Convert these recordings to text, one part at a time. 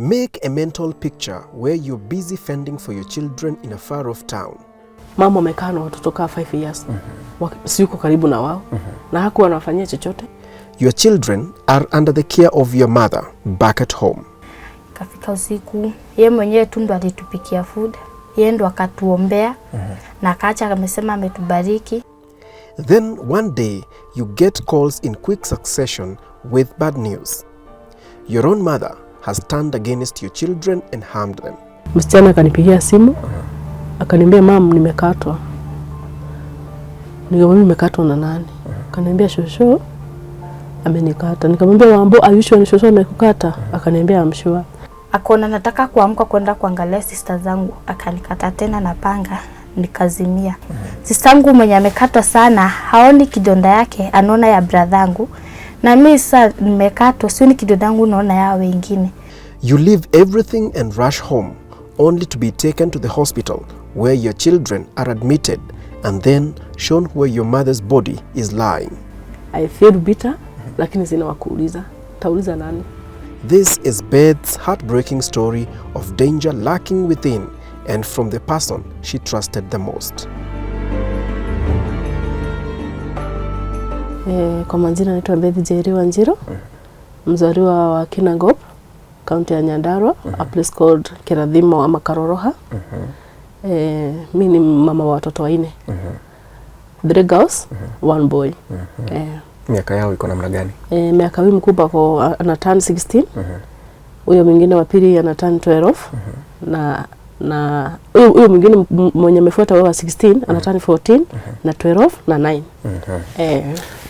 Make a mental picture where you're busy fending for your children in a far-off town. Mama amekaa na watoto kaa 5 years. Siyuko karibu na wao. Na hakuwa anafanyia chochote. Your children are under the care of your mother back at home. Kafika usiku, yeye mwenyewe tu ndo alitupikia food. Yeye ndo akatuombea na akaacha amesema ametubariki. Then one day you get calls in quick succession with bad news. Your own mother has turned against your children and harmed them. Msichana akanipigia simu, akaniambia mam nimekatwa. Nikamwambia nimekatwa na nani? Akaniambia shosho amenikata. Nikamwambia Wambo ayusho ni shosho amekukata? Akaniambia amshua. Akona nataka kuamka kwenda kuangalia sister zangu, akanikata tena na panga, nikazimia. Sister yangu mwenye amekatwa sana, haoni kidonda yake, anaona ya brother yangu. Na mimi sasa nimekatwa, sioni kidonda yangu, naona ya wengine. You leave everything and rush home only to be taken to the hospital where your children are admitted and then shown where your mother's body is lying. I feel bitter, lakini sina wakuuliza. Tauliza nani? This is Beth's heartbreaking story of danger lurking within and from the person she trusted the most. Kwa majina naitwa Beth Njeri Wanjiru. Mzaliwa wa Kinangop, kaunti ya Nyandarua, a place called Kirathimo ama Karoroha. Mimi ni mama wa watoto 4. 3 girls, 1 boy. Miaka yao iko namna gani? Miaka huyu mkubwa kwa ana turn 16. Huyo mwingine wa pili ana turn 12. Na huyo mwingine mwenye amefuata wa 16 ana turn 14 na 12 na 9.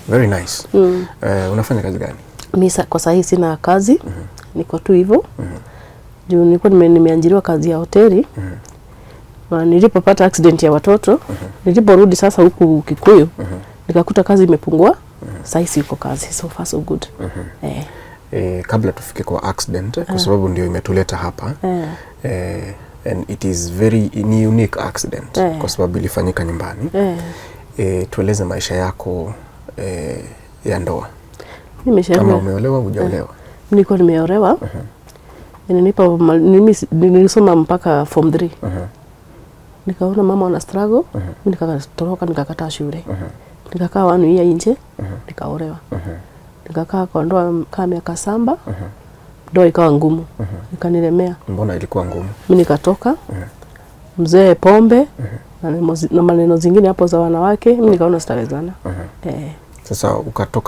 Very nice. Unafanya kazi gani? Mimi kwa sasa sina kazi. Niko tu hivyo. Juu nilikuwa nimeajiriwa kazi ya hoteli. Na nilipopata accident ya watoto, niliporudi sasa huku Kikuyu, nikakuta kazi imepungua. Sasa siko kazi, so far so good. Kabla tufike kwa accident, kwa sababu ndio imetuleta hapa. And it is very unique accident kwa sababu ilifanyika nyumbani. Tueleze maisha yako ya ndoa. Kama umeolewa au hujaolewa? Niko nimeolewa. Nilisoma mpaka form 3. Nikaona mama ana struggle, mimi nikatoroka nikakataa shule. Nikakaa 1 year nje, nikaolewa. Nikakaa kwa ndoa kama miaka 7. Ndoa ikawa ngumu. Ikanilemea. Mbona ilikuwa ngumu? Mimi nikatoka. Mzee pombe na maneno zingine hapo za wanawake, mimi nikaona sitawezana. Sasa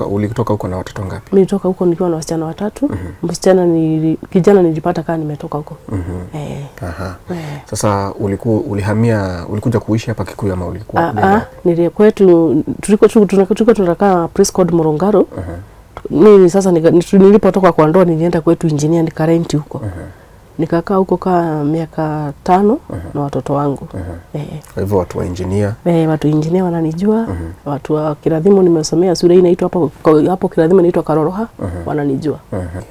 ulitoka huko na watoto ngapi? Mimi nilitoka huko nikiwa na wasichana 3. Msichana kijana nilipata kama nimetoka huko. Sasa ulikuja kuishi hapa Kikuyu ama ulikuwa? Kwetu tulikuwa tunakaa place called Morongaro. Mimi sasa nilipotoka kwa ndoa nilienda kwetu engineer nikarenti huko. Nikakaa huko kama miaka 5 na watoto wangu. Kwa hivyo watu wa engineer? Watu engineer wananijua. Watu wa Kirathimo nimesomea shule inaitwa hapo Kirathimo inaitwa Karoroha, wananijua.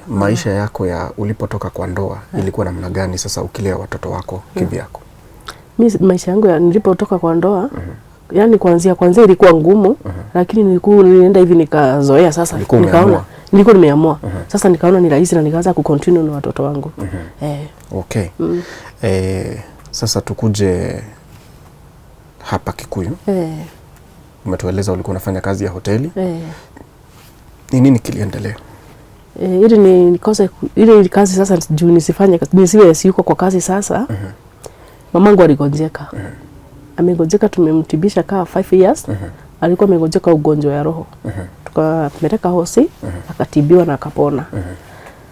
Maisha yako ya ulipotoka kwa ndoa ilikuwa namna gani sasa ukilea watoto wako kivyako? Mimi maisha yangu nilipotoka kwa ndoa yani kwanza ilikuwa ngumu, lakini nilienda hivi nikazoea sasa. Nikaona nilikuwa nimeamua. Sasa nikaona ni rahisi na nikaanza kucontinue na watoto wangu. Okay. Sasa tukuje hapa Kikuyu. Umetueleza ulikuwa unafanya kazi ya hoteli. Ni nini kiliendelea? Ile kazi sasa juu nisiwe siko kwa kazi sasa. Mamangu aligonjeka. Amegonjeka, tumemtibisha kaa 5 years. Alikuwa amegonjeka ugonjwa ya roho. Tukampeleka hosi, akatibiwa na akapona.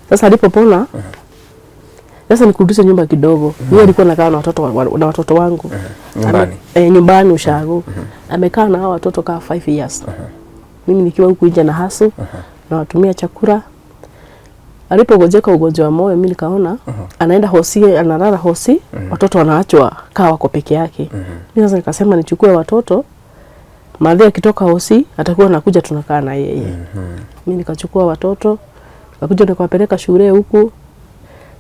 Sasa alipopona, sasa nikurudishe nyumba kidogo. Yeye alikuwa anakaa na watoto wangu. Nyumbani? Nyumbani Ushago. Amekaa na hao watoto kaa 5 years. Mimi nikiwa huku nje na hasu, na watumia chakula. Alipogonjeka ugonjwa wa moyo, mimi nikaona anaenda hosi, analala hosi, watoto wanaachwa kaa wako peke yake. Mimi sasa nikasema nichukue watoto, madhe akitoka hosi atakuwa anakuja tunakaa na yeye. Mimi nikachukua watoto, nikakuja nikawapeleka shule huku.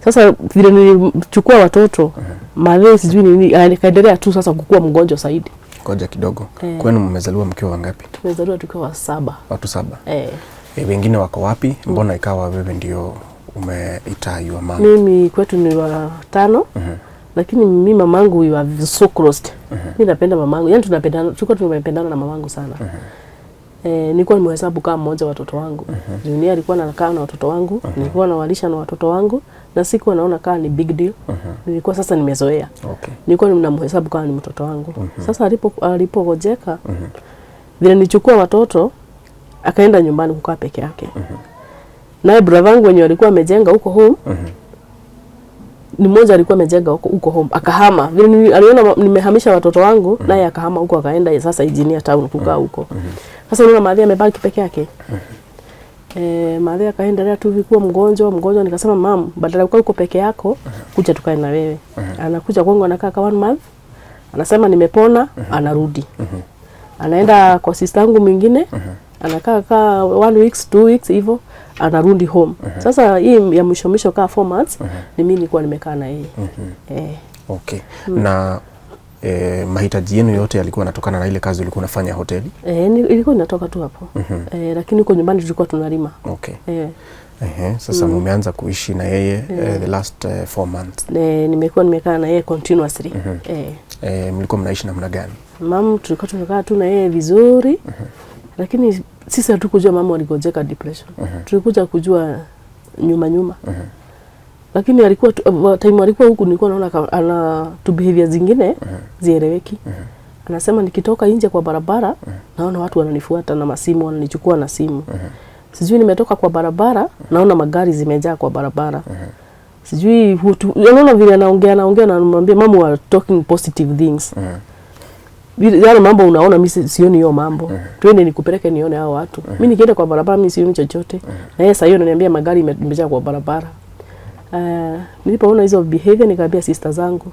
Sasa vile nilichukua watoto, madhe sijui nini alikaendelea tu sasa kukua mgonjwa zaidi. Ngoja kidogo. Kwenu mmezaliwa mkiwa wangapi? Tumezaliwa tukiwa 7. Watu 7. Wengine wako wapi? Mbona ikawa wewe ndio umeita your mom? Mimi kwetu ni wa 5. Lakini mimi mamangu we were so close. Mimi napenda mamangu. Yaani tulikuwa tunapendana na mamangu sana. Nilikuwa nimehesabu kama mmoja wa watoto wangu. Dunia alikuwa anakaa na watoto wangu, nilikuwa nawalisha na watoto wangu na sikuwa naona kama ni big deal. Nilikuwa sasa nimezoea. Okay. Nilikuwa ninamhesabu kama ni mtoto wangu. Sasa alipogojeka vile nilichukua watoto akaenda nyumbani kukaa peke yake. Naye brother wangu wenye alikuwa amejenga huko home. Ni mmoja alikuwa amejenga huko home akahama. Vile aliona nimehamisha watoto wangu naye akahama huko akaenda sasa Engineer Town kukaa huko. Sasa unaona Maria amebaki peke yake. Maria akaendelea tu vikuwa mgonjwa nikasema mam, badala ya kukaa huko peke yako kuja tukae na wewe. Anakuja kwangu anakaa kwa 1 month. Anasema nimepona, anarudi. Anaenda kwa sister yangu mwingine, anakaa 1 weeks, 2 weeks hivyo, anarudi home. Sasa hii ya mwisho kaa 4 months ni mimi nilikuwa nimekaa na yeye. Okay. Na mahitaji yenu yote yalikuwa yanatokana na ile kazi ulikuwa unafanya hoteli? Ilikuwa inatoka tu hapo. Lakini huko nyumbani tulikuwa tunalima. Okay. Sasa mumeanza kuishi na yeye the last 4 months. Nimekuwa nimekaa na yeye continuously. Mlikuwa mnaishi namna gani? Mama tulikuwa tunakaa tu na yeye vizuri. Lakini sisi hatukujua mama aligojeka depression. Tulikuja kujua nyuma. Lakini alikuwa time alikuwa huku nilikuwa naona ana tu behavior zingine zieleweki. Anasema nikitoka nje kwa barabara naona watu wananifuata na masimu wananichukua na simu. Sijui nimetoka kwa barabara naona magari zimejaa kwa barabara. Sijui unaona vile anaongea na anamwambia mama we are talking positive things. Yale mambo unaona mimi sioni hiyo mambo. Twende nikupeleke nione hao watu. Mimi nikienda kwa barabara mimi sioni chochote. Na yeye sasa hiyo ananiambia magari imejaa kwa barabara. Nilipoona hizo behavior nikaambia sister zangu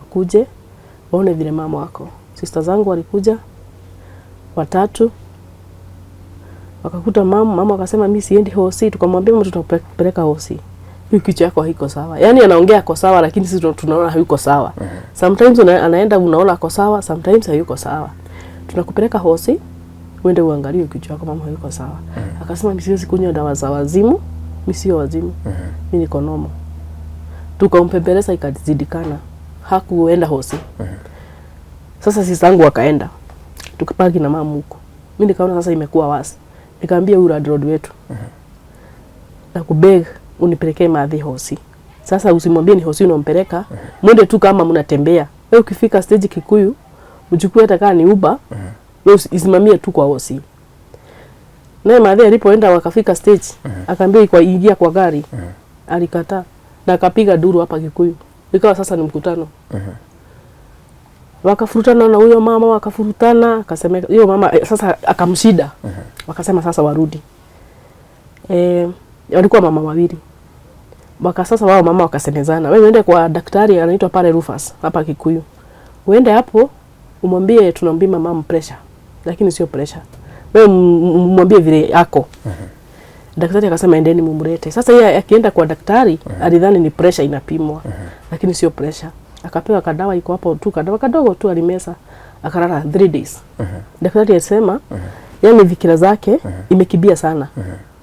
wakuje waone vile mama wako. Sister zangu walikuja 3 wakakuta mama akasema mimi siendi hosi. Tukamwambia mama tutapeleka hosi. Hiyo kichwa yako haiko sawa. Yaani anaongea kwa sawa lakini sisi tunaona hayuko sawa. Sometimes anaenda unaona ako sawa, sometimes hayuko sawa. Tunakupeleka hosi uende uangalie kichwa yako mama hayuko sawa. Akasema mimi siwezi kunywa dawa za wazimu. Mimi sio wazimu. Mimi niko normal. Tukampembeleza ikazidikana. Hakuenda hosi. Sasa sisi yangu wakaenda. Tukapaki na mama huko. Mimi nikaona sasa imekuwa wasi. Nikamwambia huyu road wetu. Na kubeg unipelekee madhi hosi. Sasa usimwambie ni hosi unampeleka. Mwende tu kama mnatembea. Wewe ukifika stage Kikuyu, mchukue hata kama ni Uber, wewe usimamie tu kwa hosi. Naye madhi alipoenda wakafika stage, akaambia kwa ingia kwa gari. Alikataa na akapiga duru hapa Kikuyu. Ikawa sasa ni mkutano. Wakafurutana na huyo mama wakafurutana, akasema hiyo mama sasa akamshida. Wakasema sasa warudi. Walikuwa mama wawili. Sasa wao mama wakasemezana, wewe uende kwa daktari anaitwa pale Rufus hapa Kikuyu. Uende hapo umwambie tunampima mama pressure, lakini sio pressure. Wewe mwambie vile yako. Daktari akasema endeni mumlete. Sasa yeye akienda kwa daktari alidhani ni pressure inapimwa, lakini sio pressure. Akapewa kadawa iko hapo tu, kadawa kadogo tu alimeza, akalala 3 days. Daktari alisema yani vikira zake imekibia sana.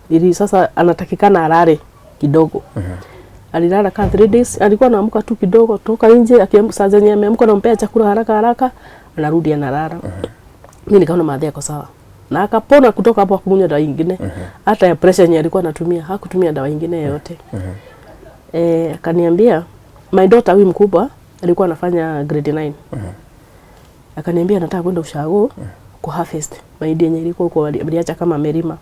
Ili sasa anatakikana alale kidogo. Alilala kama 3 days, alikuwa anaamka tu kidogo toka nje, akiamka saa zenye ameamka nampea chakula haraka anarudi analala. Mimi nikaona madhi yako sawa. Na akapona kutoka hapo kunywa dawa nyingine. Hata ya pressure yenye alikuwa anatumia hakutumia dawa nyingine yoyote. Akaniambia my daughter huyu mkubwa alikuwa anafanya grade 9. Akaniambia nataka kwenda ushago kwa harvest. Mahindi yenye ilikuwa huko aliacha kama merima.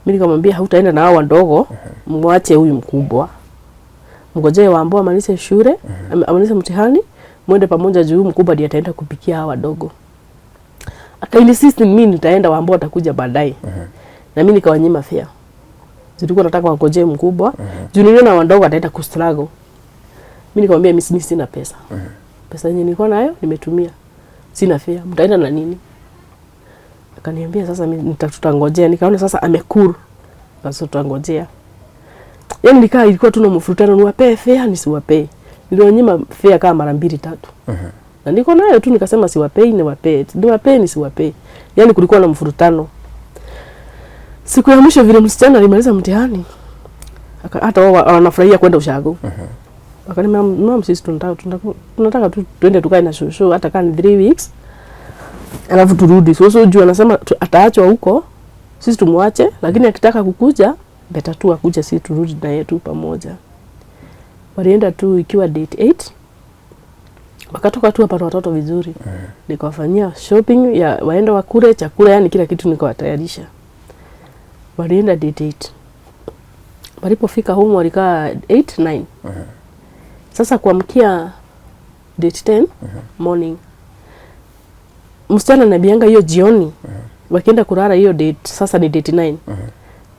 Mimi nikamwambia hautaenda na hao wadogo, mwache huyu mkubwa. Mngojee waambao amalize shule, amalize mtihani, muende pamoja juu mkubwa ndiye ataenda kupikia hao wadogo. Akainsist mimi nitaenda waambao atakuja baadaye. Na mimi nikawanyima fare. Zilikuwa nataka wangojee mkubwa, juu niliona wadogo ataenda kustruggle. Mimi nikamwambia mimi sina pesa. Pesa yenyewe nilikuwa nayo nimetumia. Sina fare. Mtaenda na nini? Akaniambia sasa mimi tutangojea. Nikaona sasa amekuru. Sasa tutangojea. Yaani nikaa ilikuwa tu na mfurutano niwape fare nisiwape. Nilionyima fare kama mara 2 3. Na niko nayo tu nikasema siwapei niwape nisiwape. Yaani kulikuwa na mfurutano. Siku ya mwisho vile msichana alimaliza mtihani. hata wao wanafurahia kwenda ushago. Wakaniambia mama, sisi tunataka tu twende tukae na shosho hata kama 3 weeks. Alafu turudi. So juu anasema ataachwa huko, sisi tumwache, lakini akitaka kukuja beta tu akuja, sisi turudi na yeye tu pamoja. Walienda tu ikiwa date 8. Wakatoka tu hapa watoto vizuri. Nikawafanyia shopping ya waenda wakule chakula, yani kila kitu nikawatayarisha. Walienda date 8. Walipofika home walikaa 8 9. Sasa kuamkia date 10 morning. Msichana anabianga hiyo jioni. Wakienda kulala hiyo date, sasa ni date 9.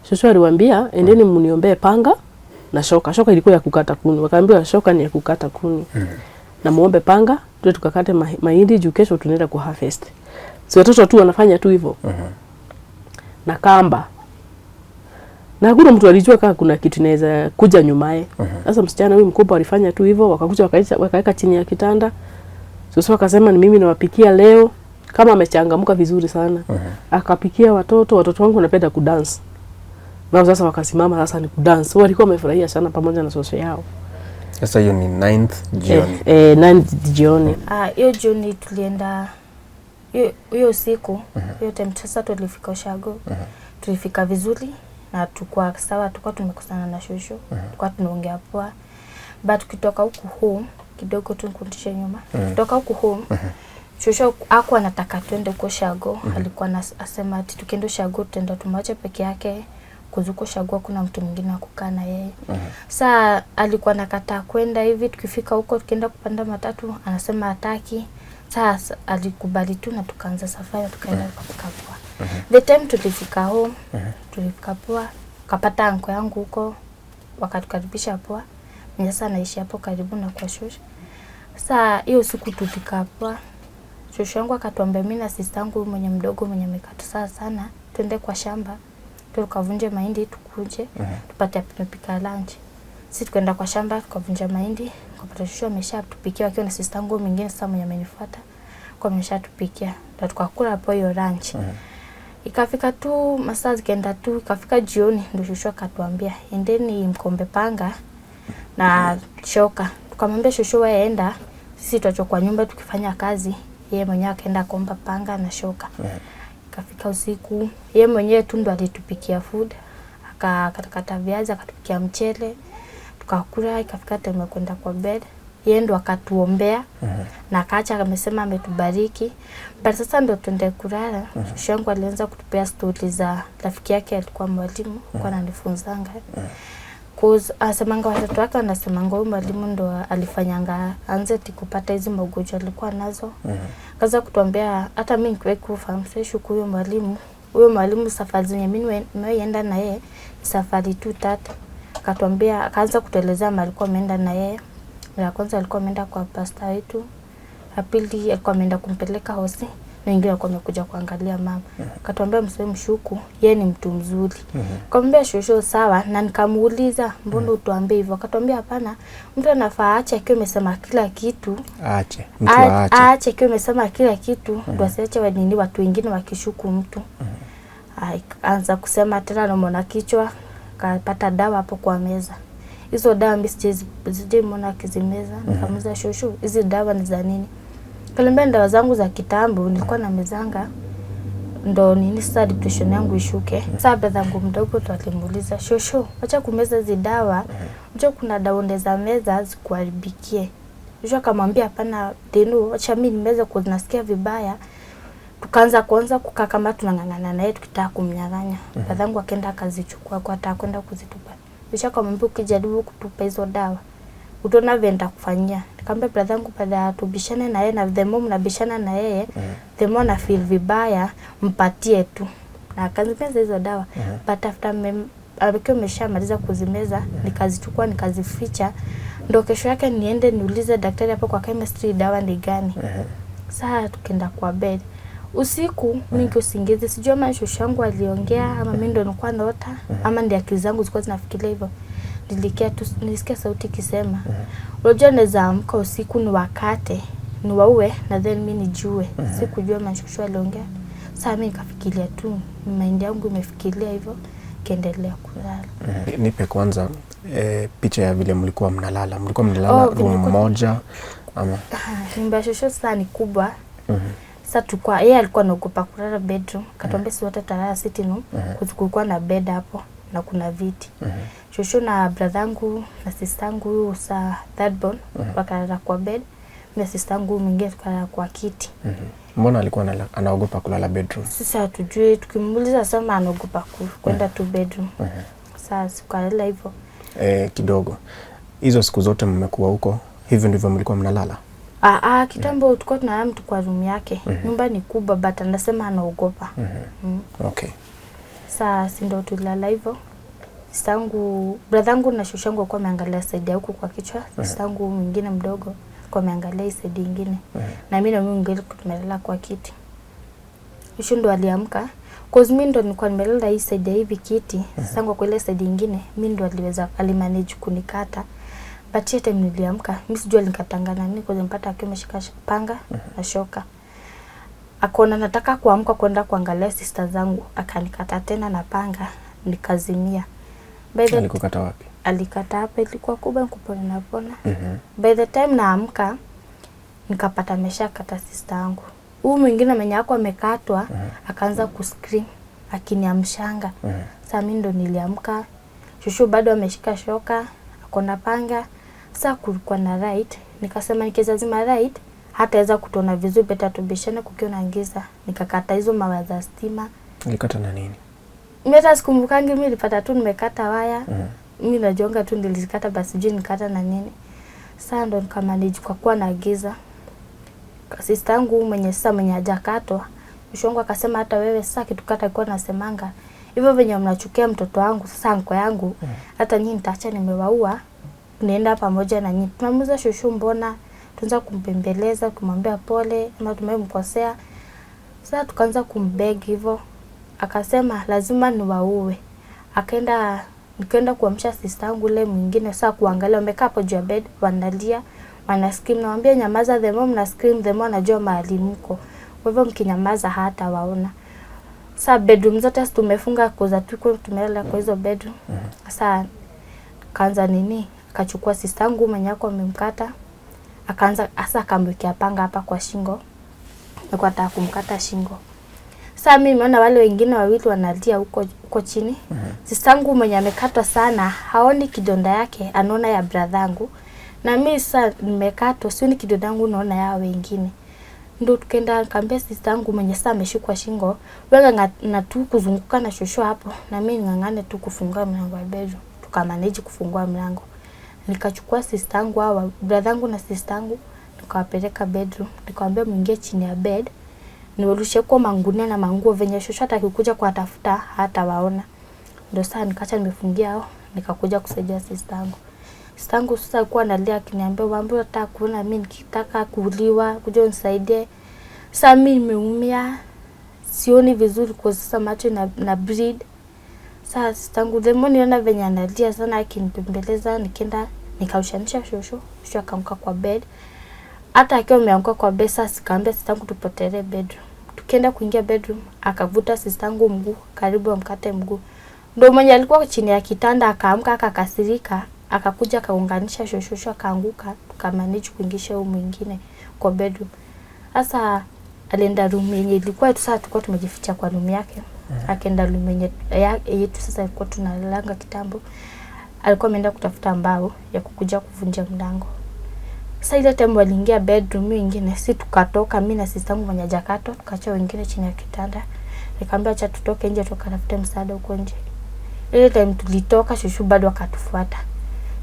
Shosho aliwaambia endeni mniombee panga na shoka. Shoka ilikuwa ya kukata kuni. Wakaambiwa shoka ni ya kukata kuni. Na muombe panga, tuwe tukakate mahindi juu kesho tunaenda ku harvest. Si watoto tu wanafanya tu hivyo. Na kamba. Na hakuna mtu alijua kama kuna kitu inaweza kuja nyumae. Sasa msichana huyu mkubwa alifanya tu hivyo, wakakuja wakaweka chini ya kitanda. Sasa akasema ni mimi nawapikia leo, kama amechangamka vizuri sana. Akapikia watoto wangu wanapenda kudance. Na sasa wakasimama sasa ni kudance. So walikuwa wamefurahia sana pamoja na soso yao. Sasa hiyo ni 9th jioni. 9th jioni. Hiyo jioni tulienda hiyo siku, hiyo time sasa tulifika ushago. Tulifika vizuri na tukua sawa, tukua tumekusana na shosho. Tukua tunaongea poa. But kutoka huku home kidogo tu nikundishe nyuma. Kutoka huku home shosho hakuwa anataka twende kwa ushago. Alikuwa anasema ati tukienda ushago tutaenda tumwache peke yake. Kuzuko shagua kuna mtu mwingine wa kukaa na yeye. Sasa alikuwa nakataa kwenda hivi, tukifika huko tukienda kupanda matatu anasema hataki. Sasa alikubali tu na tukaanza safari tukaenda kufika poa. The time tulifika home, tulifika poa, kapata anko yangu huko wakatukaribisha poa. Mimi sasa naishi hapo karibu na kwa shosho. Sasa hiyo siku tulifika poa. Shosho yangu akatuambia mimi na sister yangu mwenye mdogo mwenye amekata sana twende kwa shamba. Tukavunja mahindi tukuje tupate tunapika lunch. Sisi tukaenda kwa shamba tukavunja mahindi, tukapata shosho ameshatupikia akiwa na sister yangu mwingine sasa mwenye amenifuata kwa ameshatupikia. Ndio tukakula hapo hiyo lunch. Ikafika tu masaa zikaenda tu, ikafika jioni ndio shosho akatuambia endeni mkombe panga na shoka. Tukamwambia shosho waenda, sisi tutachukua nyumba tukifanya kazi. Yeye mwenyewe akaenda kuomba panga na shoka. Kafika usiku, yeye mwenyewe tu ndo alitupikia food, akakatakata viazi, akatupikia mchele, tukakula, ikafika time kwenda kwa bed. Yeye ndo akatuombea na akaacha amesema ametubariki. But sasa ndo tuende kulala. Shosho yangu alianza kutupea stories za rafiki yake alikuwa mwalimu, kwa ananifunzanga. Cause asemanga watoto wake anasemanga huyu mwalimu ndo alifanyanga anze kupata hizo magonjwa alikuwa nazo. Kaza kutuambia hata mimi nikiwa kufa mseshu huyo mwalimu safari zenye mimi nimeenda na yeye safari 2-3. Akatuambia akaanza kutuelezea alikuwa ameenda na yeye. Ya kwanza alikuwa ameenda kwa pastor wetu. Ya pili alikuwa ameenda kumpeleka hosi. Na wengine walikuwa wamekuja kuangalia mama. Akatuambia msiwe mshuku, yeye ni mtu mzuri. Nikamwambia shosho sawa, na nikamuuliza mbona utuambie hivyo? Akatuambia hapana, mtu anafaa aache akiwa amesema kila kitu. Aache. Aache akiwa amesema kila kitu, ndio asiache watu wengine wakishuku mtu. Anza kusema tena anaona kichwa, kapata dawa hapo kwa meza. Hizo dawa mimi sijemwona akizimeza. Nikamuuliza shosho, hizi dawa ni za nini? Kalimbia dawa zangu za kitambo nilikuwa na mezanga ndo nini sasa depression yangu ishuke. Sasa brother yangu mdogo tu alimuuliza shosho, acha kumeza hizo dawa. Unajua kuna dawa ndeza meza zikuharibikie. Shosho akamwambia hapana Denu, acha mimi nimeza kunasikia vibaya. Tukaanza kukaa kama tunang'ang'ana naye tukitaka kumnyang'anya. Brother yangu akaenda akazichukua kwa ataka kwenda kuzitupa. Shosho akamwambia ukijaribu kutupa hizo dawa utaona venda kufanyia. Nikamwambia brother yangu baada tubishane na yeye na the more mnabishana na yeye the more na feel vibaya mpatie tu. Na akazimeza hizo dawa. But after alikuwa ameshamaliza kuzimeza nikazichukua nikazificha. Ndio kesho yake niende niulize daktari hapo kwa chemistry dawa ni gani. Sasa tukaenda kwa bed. Usiku mimi usingizi sijui kama shosho yangu aliongea ama mimi ndo nilikuwa naota ama ndio akili zangu zilikuwa zinafikiria hivyo. Nilisikia sauti kisema unajua naweza amka usiku ni wakate ni waue na then mimi nijue. Sikujua mashosho aliongea. Sasa mimi nikafikiria tu mind yangu imefikiria hivyo kaendelea kulala. Nipe kwanza picha ya vile mlikuwa mnalala. Mlikuwa mnalala room moja ama? Nyumba ya shosho sasa ni kubwa. Sasa tukua yeye alikuwa anaogopa kulala bedroom. Katuambia si wote talala sitting room. Kulikuwa na bed hapo na kuna viti. Shosho na brothangu na sistangu sa third born wakalala kwa bed. Na sistangu mwingine tukalala kwa kiti. Mbona alikuwa anaogopa kulala bedroom? Sasa hatujui, tukimuuliza sema anaogopa kwenda tu bedroom. Sasa sikalala hivyo. Kidogo. Hizo siku zote mmekuwa huko, hivyo ndivyo mlikuwa mnalala? Kitambo tulikuwa tunalala mtu kwa room yake. Nyumba ni kubwa but anasema anaogopa. Okay. Sasa si ndio tulala hivyo. Sistangu, brothangu na shoshangu walikuwa wameangalia side huko kwa kichwa. Sistangu mwingine mdogo kwa ameangalia side nyingine. Na mimi na mimi ngeli tumelala kwa kiti. Shosho ndo aliamka. Cause mimi ndo nilikuwa nimelala hii side hivi kiti. Sistangu kwa ile side nyingine, mimi ndo alimanage kunikata. But yet niliamka, mimi sijui alikatangana nini kwa mpata akiwa ameshika panga na shoka. Akaona nataka kuamka kwenda kuangalia sister zangu, akanikata tena na panga, nikazimia. Alikukata wapi? Alikata hapa, ilikuwa kubwa kupona na pona. By the time naamka nikapata ameshakata sister yangu. Huyu mwingine mwenye yako amekatwa akaanza kuscream akiniamshanga. Sasa mimi ndo niliamka. Shushu bado ameshika shoka, akona panga. Sasa kulikuwa na right, nikasema nikizazima right hataweza kutona vizuri, beta tubishane kukiwa na giza. Nikakata hizo mawa za stima. Ulikata na nini? Mimi sikumbukangi, mimi nilipata tu nimekata waya. Mimi najonga tu nilizikata basi sijui nikata na nini. Sasa ndo nikamanage kwa kuwa na giza. Sister yangu mwenye hajakatwa, mshongo akasema hata wewe sasa kitukata kwa nasemanga hivyo venye mnachukia mtoto wangu, sasa anko yangu hata nyinyi nitaacha nimewaua, nienda pamoja na nyinyi. Tunamuuliza shosho mbona, tuanza kumpembeleza kumwambia pole ama tumemkosea. Sasa tukaanza kumbeg hivyo, akasema lazima niwaue. Nikaenda kuamsha sister yangu ile mwingine, sasa kuangalia wamekaa hapo juu ya bed wanalia, wana scream, naambia nyamaza, the mom na scream, the mom anajua mahali mko. Kwa hivyo mkinyamaza hata waona. Sasa bedroom zote tumefunga koza tuko tumelala kwa hizo bedroom. Sasa kaanza nini? Akachukua sister yangu mwenye yako amemkata. Akaanza asa akamwekea panga hapa kwa shingo. Na kwa nataka kumkata shingo. Sasa mimi naona wale wengine wawili wanalia huko chini. Sister yangu mwenye amekatwa sana, haoni kidonda yake, anaona ya brothangu. Na mimi sasa nimekatwa, sioni kidonda yangu, naona ya wengine. Ndo tukaenda kaambia sister yangu mwenye sasa ameshikwa shingo, wewe na tu kuzunguka na shosho hapo, na mimi ngangane tu kufungua mlango wa bedroom. Tukamanage kufungua mlango. Nikachukua sister yangu hawa, brothangu na sister yangu, tukawapeleka bedroom. Nikamwambia mwingie chini ya bed. Niwarushe kwa mangunia na manguo venye shosho atakikuja kwa tafuta hata waona. Ndio sasa nikacha nimefungia hao, nikakuja kusaidia sister yangu. Sister yangu sasa alikuwa analia akiniambia waambie nataka kuona mimi nikitaka kuuliwa, kuja unisaidie. Sasa mimi nimeumia, sioni vizuri kwa sasa macho na bleed. Sasa sister yangu demo niona venye analia sana akinipembeleza, nikaenda nikaushanisha shosho akamka kwa bed. Hata akiwa ameanguka kwa bed sasa sikaambia sister yangu tupotelee bedroom. Tukienda kuingia bedroom akavuta sister yangu mguu karibu amkate mguu. Ndio mwenye alikuwa chini ya kitanda akaamka akakasirika, akakuja akaunganisha shosho akaanguka, tukamanage kuingisha huyo mwingine kwa bedroom. Sasa alienda room yenye ilikuwa sasa tulikuwa tumejificha kwa room yake. Akaenda room yenye yetu sasa ilikuwa tunalalanga kitambo. Alikuwa ameenda kutafuta mbao ya kukuja kuvunja mlango. Sasa ile time waliingia bedroom nyingine, si tukatoka mimi na sister yangu mwenye jakato, tukaacha wengine chini ya kitanda. Nikamwambia acha tutoke nje tukatafute msaada huko nje. Ile time tulitoka shosho bado akatufuata.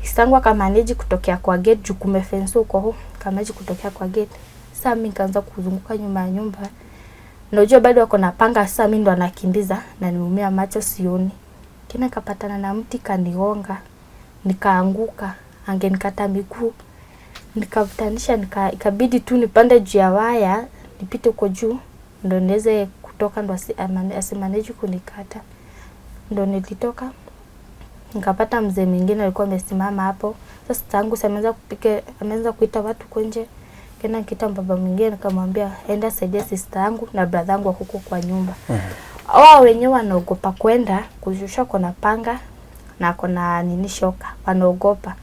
Sister yangu akamanage kutokea kwa gate juu kumefence huko, akamanage kutokea kwa gate. Sasa mimi nikaanza kuzunguka nyuma ya nyumba. Najua bado wako na panga, sasa mimi ndo anakimbiza na nimeumia macho sioni. Kina kapatana na mti kanigonga. Nikaanguka, angenikata miguu. Nikavutanisha ikabidi tu nipande juu ya waya, nipite huko juu ndo niweze kutoka, ndo asimanage kunikata. Ndo nilitoka. Nikapata mzee mwingine alikuwa amesimama hapo. Sasa tangu ameanza kuita watu kwa nje. Kena kita baba mwingine nikamwambia enda saidia sister yangu na brother yangu huko kwa nyumba. Wao wenyewe wanaogopa kwenda kushusha kwa panga. na ako na nini shoka, wanaogopa.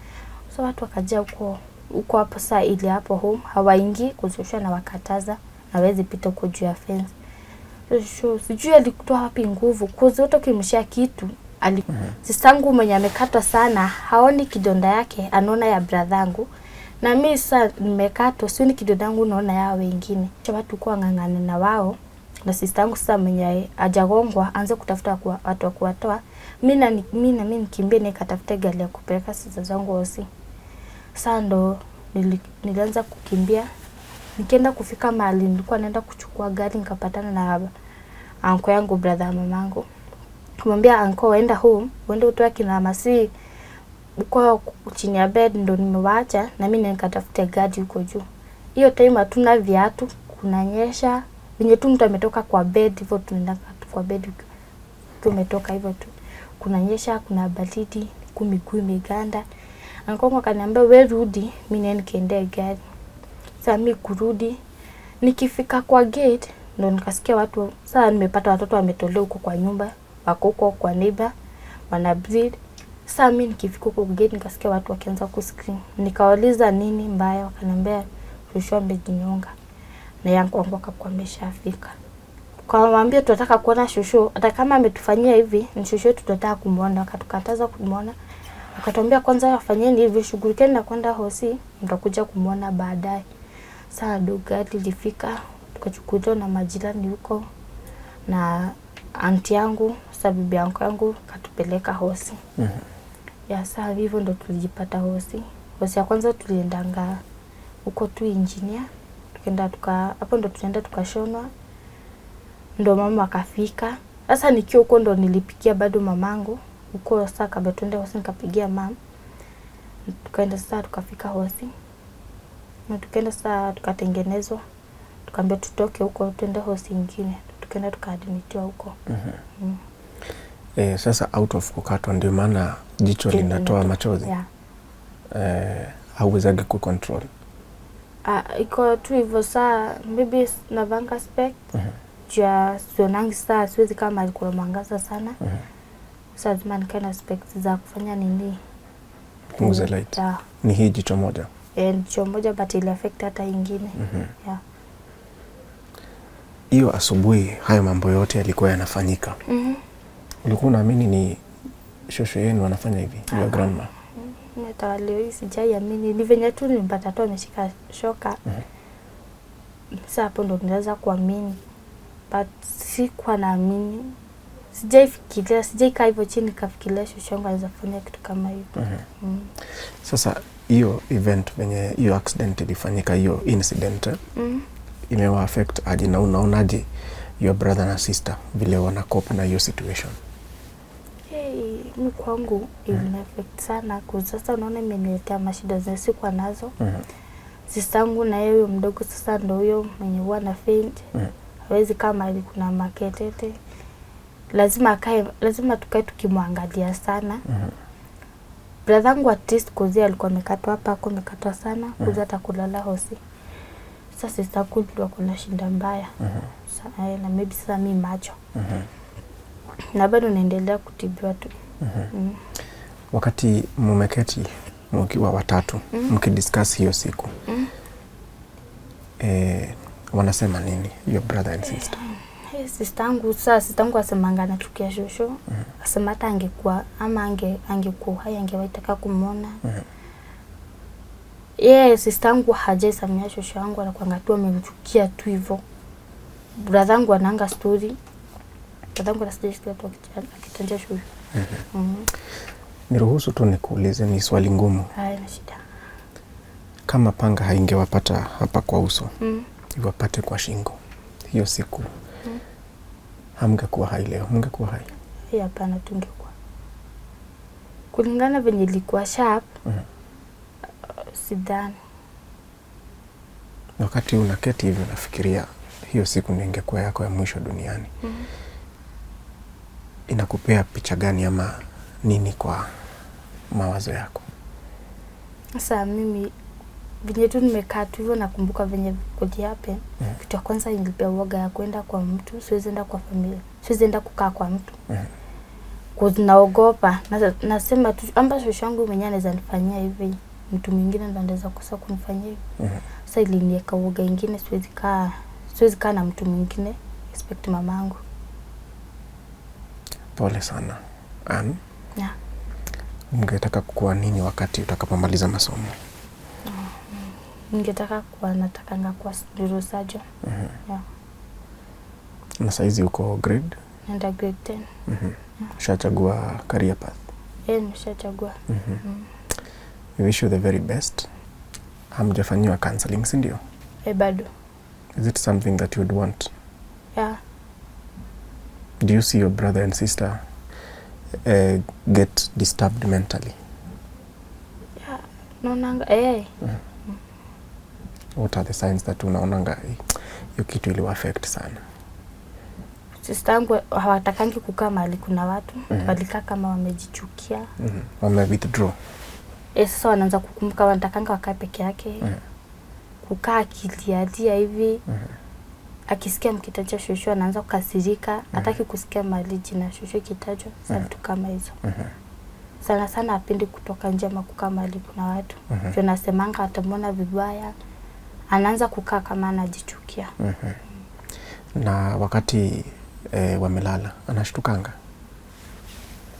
So watu wakajia huko hapo saa ili hapo home hawaingii kuzoshwa na wakataza na wezi pita huko juu ya fence. So sijui alikutoa wapi nguvu kuzoto kimshia kitu. Sistangu mwenye amekatwa sana haoni kidonda yake, anaona ya bradhangu. Na mimi sasa nimekatwa sioni kidonda yangu, naona ya wengine. Watu kwa ngangane na wao. Na sistangu sasa mwenye ajagongwa anze kutafuta kwa watu wa kuwatoa. Mimi nikimbie nikatafuta gari ya kupeleka sisa zangu hosi. Sasa ndo nilianza kukimbia. Nikienda kufika mahali nilikuwa naenda kuchukua gari, nikapatana na anko yangu, brother mamangu. Kumwambia anko enda home, uende utoe kina masi uko chini ya bed, ndo nimewaacha na mimi nikatafuta gari huko juu. Hiyo time hatuna viatu, kunanyesha, venye tu mtu ametoka kwa bed hivyo tunaenda kwa bed tumetoka hivyo tu. Kunanyesha, kuna baridi, miguu imeganda. Anko akaniambia wewe rudi, mimi nikaendea gari. Sasa mimi kurudi, nikifika kwa gate ndo nikasikia watu. Sasa nimepata watoto wametolewa huko kwa nyumba, wako huko kwa neighbor wana breed. Sasa mimi nikifika huko gate nikasikia watu wakianza kuscream. Nikauliza nini mbaya, wakaniambia shushu amejinyonga. Na yangu akakuwa ameshafika. Kwa mwambie tunataka kuona shushu, hata kama ametufanyia hivi, ni shushu tutataka kumuona. Akatukataza kumuona. Akatuambia kwanza afanyeni hivi, shughulikeni na kwenda hosi, mtakuja kumuona baadaye. Sasa gari lifika, tukachukuliwa na majirani huko na aunti yangu, sasa bibi yangu katupeleka hosi. Ya sasa hivyo ndo tulijipata hosi. Hosi ya kwanza tuliendanga huko tu engineer. Tukaenda hapo ndo tunaenda tukashonwa. Ndo mama akafika. Sasa nikiwa huko ndo nilipikia bado mamangu. Huko sasa kabla tuende hosi nikapigia mama. Tukaenda sasa tukafika hosi. Na tukaenda sasa tukatengenezwa. Tukaambia tutoke huko tuende hosi nyingine. Tukaenda tukaadmitiwa huko. Sasa out of kukatwa ndio maana jicho linatoa machozi. Hauwezagi kucontrol. Iko tu hivyo saa maybe navanga spec. Jua sionangi saa siwezi kama alikuwa mwangaza sana. Sasa lazima nikae spec za kufanya nini? Punguza light. Ni hii jicho moja. Jicho moja but ile affect hata ingine. Hiyo asubuhi hayo mambo yote yalikuwa yanafanyika. Ulikuwa unaamini ni shosho yenu wanafanya hivi? Your grandma. Hata leo hii sijaiamini. Ni venye tu nilipata tu ameshika shoka. Sasa hapo ndo nilianza kuamini. But sikuwa naamini. Sijaifikiria, sijaikaa hivyo chini nikafikiria shosho yangu anaweza kufanya kitu kama hivyo. Sasa hiyo event venye hiyo accident ilifanyika, hiyo incident imewa affect aje, na unaonaje your brother na sister vile wana cope na hiyo situation? Mimi kwangu ina affect sana kwa sasa, unaona imeniletea mashida za siku nazo. Sistangu na yeye mdogo sasa ndio huyo mwenye huwa na faint. Hawezi kama kuna maketete. Lazima tukae tukimwangalia sana. Bradhangu artist kuzi alikuwa amekatwa hapa, amekatwa sana, kuzi hata kulala hosi. Sasa sistangu ndio kuna shida mbaya. Sasa na maybe sasa mimi macho. Na bado naendelea kutibiwa tu. Wakati mmeketi mkiwa watatu mkidiscuss hiyo siku, wanasema nini your brother and sister? Sistangu asemanga anachukia shosho. Asema hata angekuwa ama angekuwa hai angewaitaka kumuona. Sistangu hajaisamia shosho yangu, anakuanga tu amemchukia tu hivyo. Bradhangu ananga story. Bradhangu anasijisikia tu akitanja shosho. Niruhusu tu nikuulize, ni swali ngumu. Haina shida. Kama panga haingewapata hapa kwa uso, iwapate kwa shingo, hiyo siku hamngekuwa hai leo? Mngekuwa hai? Hapana, tungekuwa. Kulingana venye ilikuwa sharp, sidhani. Wakati unaketi hivi unafikiria hiyo siku ndio ingekuwa yako ya mwisho duniani, inakupea picha gani ama nini kwa mawazo yako? Sasa mimi venye tu nimekaa tu hivyo nakumbuka venye kodi happen. Kitu ya kwanza nilipea uoga ya kwenda kwa mtu, siwezi enda kwa familia, siwezi enda kukaa kwa mtu. Naogopa. Nasema tu amba shosho yangu mwenyewe anaweza nifanyia hivi. Mtu mwingine ndo anaweza kosa kunifanyia hivi. Sasa iliniweka uoga ingine, siwezi kaa na mtu mwingine expect mamangu. Pole sana. Ungetaka kuwa nini wakati utakapomaliza masomo? Natakanga kuwa neurosurgeon. Na saizi uko grade? Naenda grade 10. Ushachagua career path? Nimeshachagua. We wish you the very best. Hamjafanyiwa counseling, si ndio? Bado. Is it something that you would want? Yeah. Do you see your brother and sister get disturbed mentally? Yeah. Naonanga What are the signs that unaonanga hiyo kitu ili affect sana? Sister yangu hawatakangi kukaa mahali kuna watu. Walikaa kama wamejichukia. Wame withdraw. Sasa wanaanza kukumbuka wanatakanga wakae peke yake. Kukaa akilialia hivi. Akisikia mkitaja shosho anaanza kukasirika. Hataki kusikia mahali jina shosho kitajwa. Sasa vitu kama hizo. Sana sana hapendi kutoka nje ama kukaa mahali kuna watu. Ndio nasemanga atamwona vibaya. Anaanza kukaa kama anajichukia. Na wakati wamelala anashtukanga?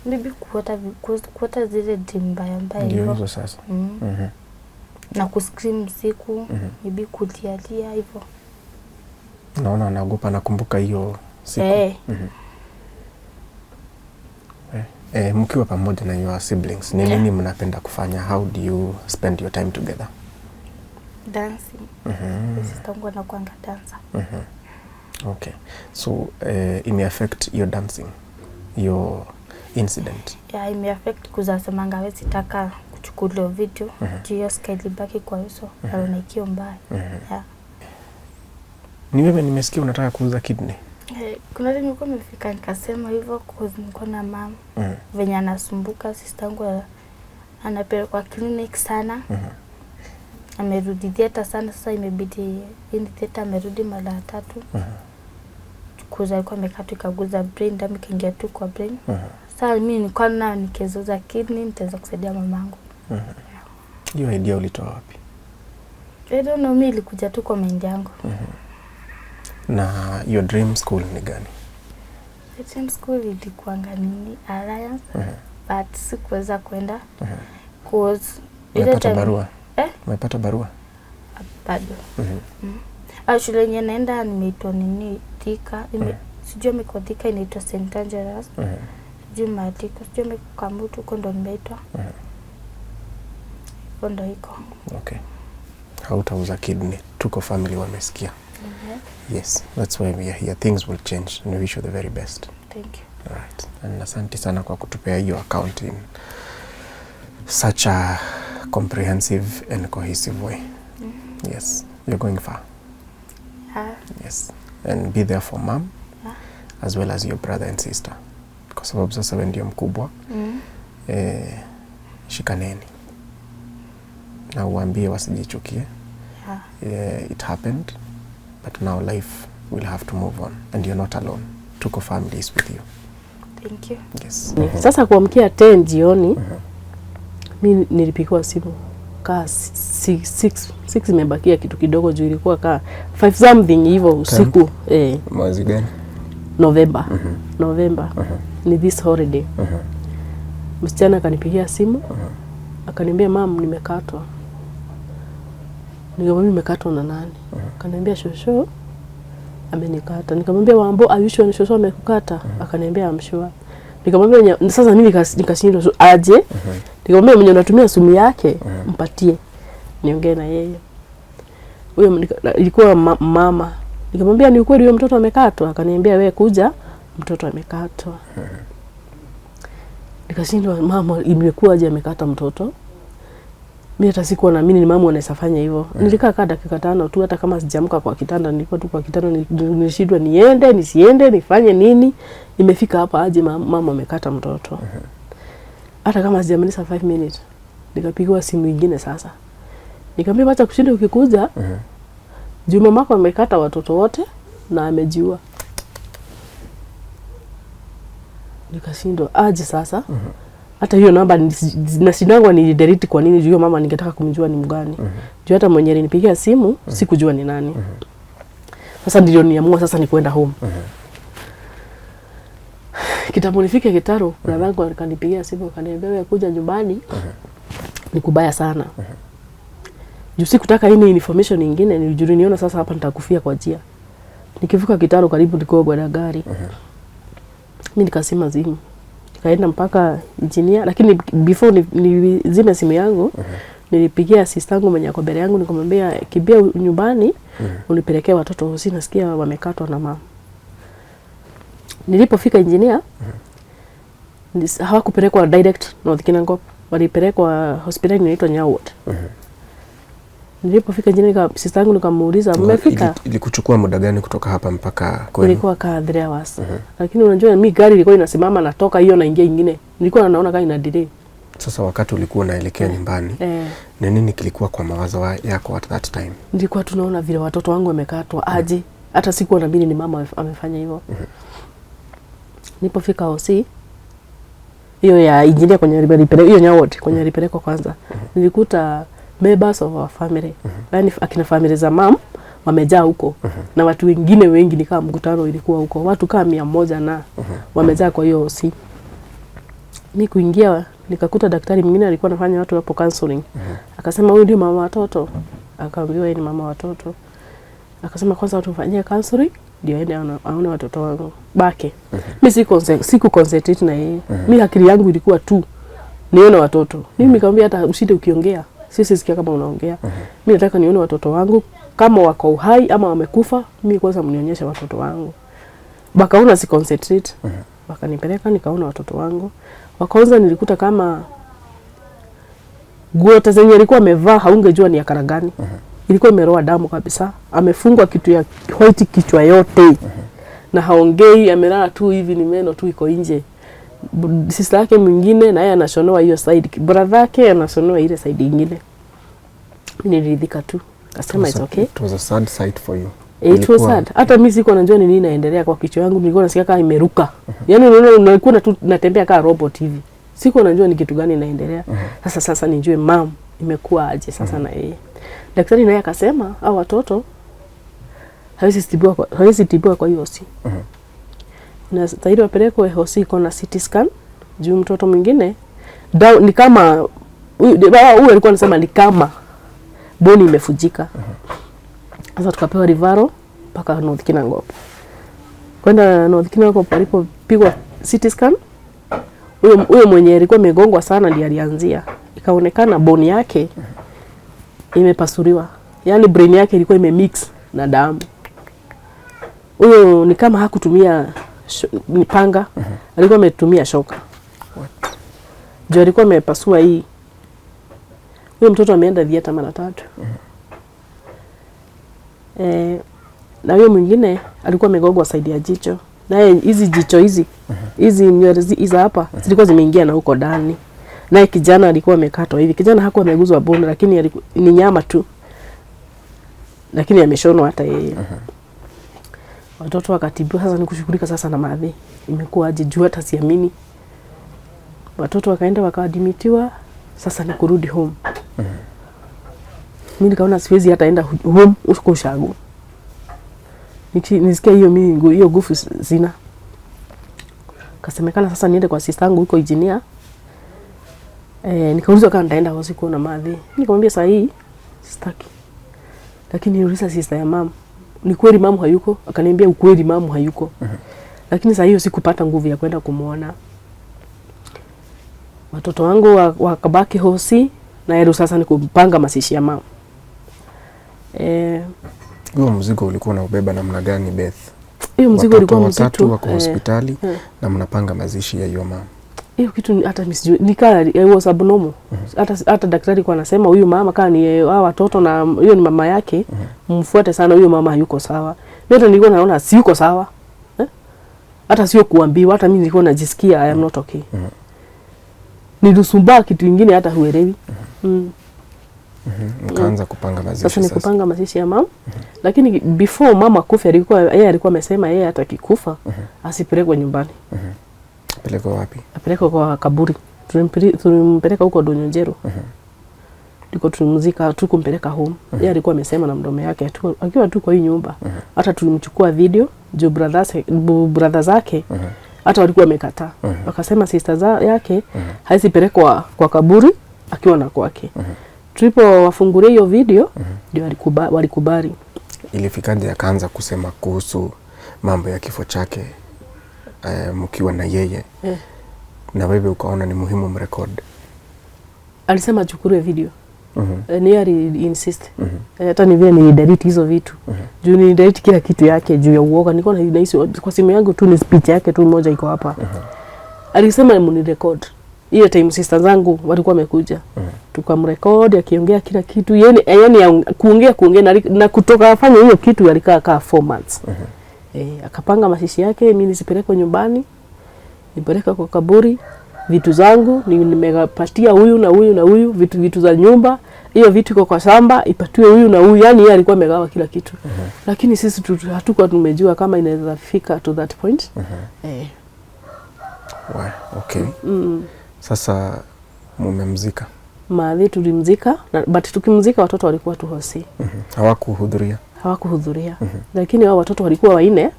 Maybe kuota zile dream mbaya mbaya hivyo. Ndio hizo sasa. Na kuscream usiku, maybe kulialia hivyo. Naona anaogopa, nakumbuka hiyo siku. Mkiwa pamoja na your siblings, ni nini mnapenda kufanya? How do you spend your time together? Dancing. Sister yangu anakuanga dancer. Okay. So, ime affect your dancing, your incident? Yeah, ime affect kuzasemanga hawezi taka kuchukuliwa video. Jio scale baki kwa uso. Anaona ikio mbaya. Yeah. Ni wewe nimesikia unataka kuuza kidney? Kuna ile nilikuwa nimefika nikasema hivyo kwa niko na mama. Venye anasumbuka sister yangu anapelekwa clinic sana. Amerudi theater sana, sasa imebidi in theater amerudi mara 3. Kuza alikuwa amekatwa ikaguza brain, damu ikaingia tu kwa brain. Sasa mimi nilikuwa na nikezoza kidney nitaweza kusaidia mamangu. Hiyo idea ulitoa wapi? I don't know, mimi ilikuja tu kwa mind yangu. Na your dream school ni gani? The dream school ilikuwa nini? Alliance. But sikuweza kwenda. Cause Umepata barua? Umepata barua? Bado. Shule yenye naenda nimeitwa nini Thika. Sijui mko Thika inaitwa St. Angelas. Sijui Mathika, sijui mko Mbutu huko ndo nimeitwa. Ndo iko. Okay. Hautauza kidney. Tuko family wamesikia. Yes, that's why we are here. Things will change and we wish you the very best. Thank you. All right. And asante sana kwa kutupea hiyo account in such a comprehensive and cohesive way. Yes, you're going far. Yes, and be there for mom as well as your brother and sister. Kwa sababu sasa wewe ndio mkubwa. Shikaneni. Na uambie wasijichukie. It happened, but now life will have to move on and you're not alone. Tuko families with you. Thank you. Yes. Sasa kuamkia 10 jioni, mimi nilipigiwa simu kaa 6 imebakia kitu kidogo juu ilikuwa kaa 5 something hivyo usiku. Mwezi gani? November. November. Ni this holiday. Msichana akanipigia simu. Akaniambia mama nimekatwa. Nikamwambia nimekatwa na nani? Akaniambia shosho amenikata. Nikamwambia Wambo ayusho ni shosho amekukata? Akaniambia amshua. Nikamwambia sasa mimi nikashindwa aje? Nikamwambia mwenye unatumia simu yake mpatie niongee na yeye. Huyo ilikuwa mama. Nikamwambia ni ukweli huyo mtoto amekatwa? Akaniambia wewe kuja mtoto amekatwa. Nikashindwa mama imekuwa aje amekata mtoto? Mimi hata sikuwa naamini ni mama anasafanya hivyo. Nilikaa kaa dakika 5 tu hata kama sijaamka kwa kitanda, nilikuwa tu kwa kitanda nilishindwa niende, nisiende, nifanye nini? Imefika hapa aje mama amekata mtoto. Hata kama sijamaliza 5 minutes. Nikapigiwa simu nyingine sasa. Nikamwambia acha kushinda ukikuja. Juu mamako amekata watoto wote na amejiua. Nikashindwa aje sasa. Hata hiyo namba nashindangwa ni delete kwa nini, juu mama ningetaka kumjua ni mgani. Juu hata mwenye alinipigia simu sikujua ni nani. Sasa ndio niamua sasa ni kwenda home. Kitambo nifike Gitaro, brother wangu akanipigia simu akaniambia wewe kuja nyumbani. Ni kubaya sana. Juu sikutaka hii information nyingine, nilijua niona sasa hapa nitakufia kwa njia. Nikivuka Gitaro karibu nikogwa na gari. Mimi nikasema zimu. Nikaenda mpaka engineer, lakini before nizime simu yangu, nilipigia sister yangu mwenye ako mbele yangu nikamwambia kimbia nyumbani, unipelekee watoto hosi, nasikia wamekatwa na mama. Nilipofika engineer, hawakupelekwa direct North Kinangop, walipelekwa hospitali inaitwa Nyawot. Nilipofika engineer, sister yangu nikamuuliza mmefika? Ilikuchukua muda gani kutoka hapa mpaka kwenu? Ilikuwa kaa 3 hours. Lakini unajua mimi gari ilikuwa inasimama, natoka hiyo na ingia nyingine. Nilikuwa naona kama ina delay. Sasa wakati ulikuwa unaelekea nyumbani, ni nini kilikuwa kwa mawazo yako at that time? Nilikuwa tunaona vile watoto wangu wamekatwa aje. Hata sikuwa na mimi ni mama amefanya hivyo. Nilipofika hosi hiyo ya engineer kwenye alipeleka hiyo Nyawot kwenye alipeleka kwanza. Nilikuta members of our family. Yaani akina family za mom wamejaa huko. Na watu wengine wengi ni kama mkutano ilikuwa huko. Watu kama 100 na wamejaa kwa hiyo hosi. Mimi kuingia nikakuta daktari mwingine alikuwa anafanya watu hapo counseling. Akasema huyu ndio mama watoto. Akaambiwa yeye ni mama watoto. Akasema kwanza watu fanyie counseling ndio aende aone watoto wangu bake. Mimi siku concentrate na yeye. Mimi akili yangu ilikuwa tu nione watoto. Mimi nikamwambia hata usije ukiongea. Sisi sikia kama unaongea. Mimi nataka nione watoto wangu kama wako uhai ama wamekufa. Mimi kwanza mnionyeshe watoto wangu. Bakaona si concentrate. Wakanipeleka nikaona watoto wangu. Wakaanza nilikuta kama nguo zenye alikuwa amevaa haungejua ni ya kara gani. Ilikuwa imeroa damu kabisa. Amefungwa kitu ya white kichwa yote. Na haongei, amelala tu hivi, ni meno tu iko nje. Sister yake mwingine na yeye anashonoa hiyo side. Brother yake anashonoa ile side nyingine. Mimi niliridhika tu. Akasema it's okay. It was a sad sight for you. It was sad. Hata mimi siko najua ni nini inaendelea kwa kichwa yangu. Nilikuwa nasikia kama imeruka. Yaani unakuwa tu natembea kama robot hivi. Siko najua ni kitu gani inaendelea. Sasa nijue mom imekuwa aje sasa na yeye. Daktari naye akasema hao watoto hawezi tibiwa kwa hiyo hosi. Na tairi wapelekwe hosi iko na CT scan. Juu mtoto mwingine ni kama huyu alikuwa anasema ni kama boni imefujika. Sasa tukapewa referral mpaka North Kinangop. Kwenda North Kinangop alipopigwa CT scan, huyo mwenye alikuwa amegongwa sana ndiye alianzia. Ikaonekana boni yake imepasuriwa. Yaani brain yake ilikuwa imemix na damu. Huyo ni kama hakutumia mipanga, alikuwa ametumia shoka. Juu alikuwa amepasua hii. Huyo mtoto ameenda theater mara 3. Na huyo mwingine alikuwa amegongwa side ya jicho. Naye hizi jicho hizi nywele hizi hapa zilikuwa zimeingia na huko ndani. Naye kijana alikuwa amekatwa hivi. Kijana hakuwa ameguzwa bone lakini ni nyama tu. Lakini ameshonwa hata yeye. Watoto wakatibiwa. Sasa nikushughulika sasa na madhi. Imekuwa aje juu hata siamini. Watoto wakaenda wakaadmitiwa. Sasa ni kurudi home. Mimi nikaona siwezi hata enda home uko Ushago. Nisikia hiyo gufu zina. Kasemekana sasa niende kwa sister yangu huko engineer. Nikaulizwa kama nitaenda hosi kuona madhi. Nikamwambia saa hii sitaki. Lakini niliuliza sister ya mama, ni kweli mama hayuko? Akaniambia ukweli mama hayuko. Lakini saa hiyo sikupata nguvu ya kwenda kumuona. Watoto wangu wakabaki hosi na yeye sasa ni kupanga mazishi ya mama. Huo mzigo ulikuwa unaubeba namna gani Beth? Hiyo mzigo ulikuwa mzito. Watoto wako hospitali na mnapanga mazishi ya hiyo mama. Hiyo kitu hata msijui. Nikaa was abnormal. Hata daktari kwa anasema huyu mama kama ni hao watoto na hiyo ni mama yake, mfuate sana huyo mama hayuko sawa. Mimi nilikuwa naona si yuko sawa. Hata sio kuambiwa, hata mimi nilikuwa najisikia I am not okay. Nilisumba kitu kingine hata huelewi. Mkaanza kupanga mazishi sasa. Ni kupanga mazishi ya mama. Lakini before mama kufa yeye alikuwa amesema yeye atakikufa asipelekwe nyumbani. Pelekwa wapi? Apelekwa kwa kaburi. Tulimpeleka huko Donyonjero. Ndiko tulimzika, tukumpeleka home. Yeye alikuwa amesema na mdomo yake akiwa tu kwa hii nyumba. Hata tulimchukua video juu brother zake hata walikuwa wamekataa. Wakasema sister yake haisi pelekwa kwa kaburi akiwa na kwake. Tulipowafungulia hiyo video ndio walikubali. Ilifikaje akaanza kusema kuhusu mambo ya kifo chake mkiwa na yeye? Na wewe ukaona ni muhimu mrecord? Alisema achukue video. Ni insist. Hata ni vile ni delete hizo vitu. Juu ni delete kila kitu yake juu ya uoga. Nilikuwa na hizo kwa simu yangu tu ni speech yake tu moja iko hapa. Alisema ni record. Hiyo time sister zangu walikuwa wamekuja. Tukamrecord akiongea kila kitu. Yaani kuongea na kutoka afanye hiyo kitu alikaa 4 months. Akapanga mazishi yake, mimi nisipeleke nyumbani. Nipeleka kwa kaburi. Vitu zangu nimepatia huyu na huyu na huyu, vitu za nyumba, hiyo vitu iko kwa shamba ipatiwe huyu na huyu. Yani yeye alikuwa amegawa kila kitu. Lakini sisi hatukuwa tumejua kama inaweza fika to that point. Okay. Sasa mumemzika? Madhi tulimzika, but tukimzika watoto walikuwa tu hosi. Hawakuhudhuria. Lakini hao watoto walikuwa 4.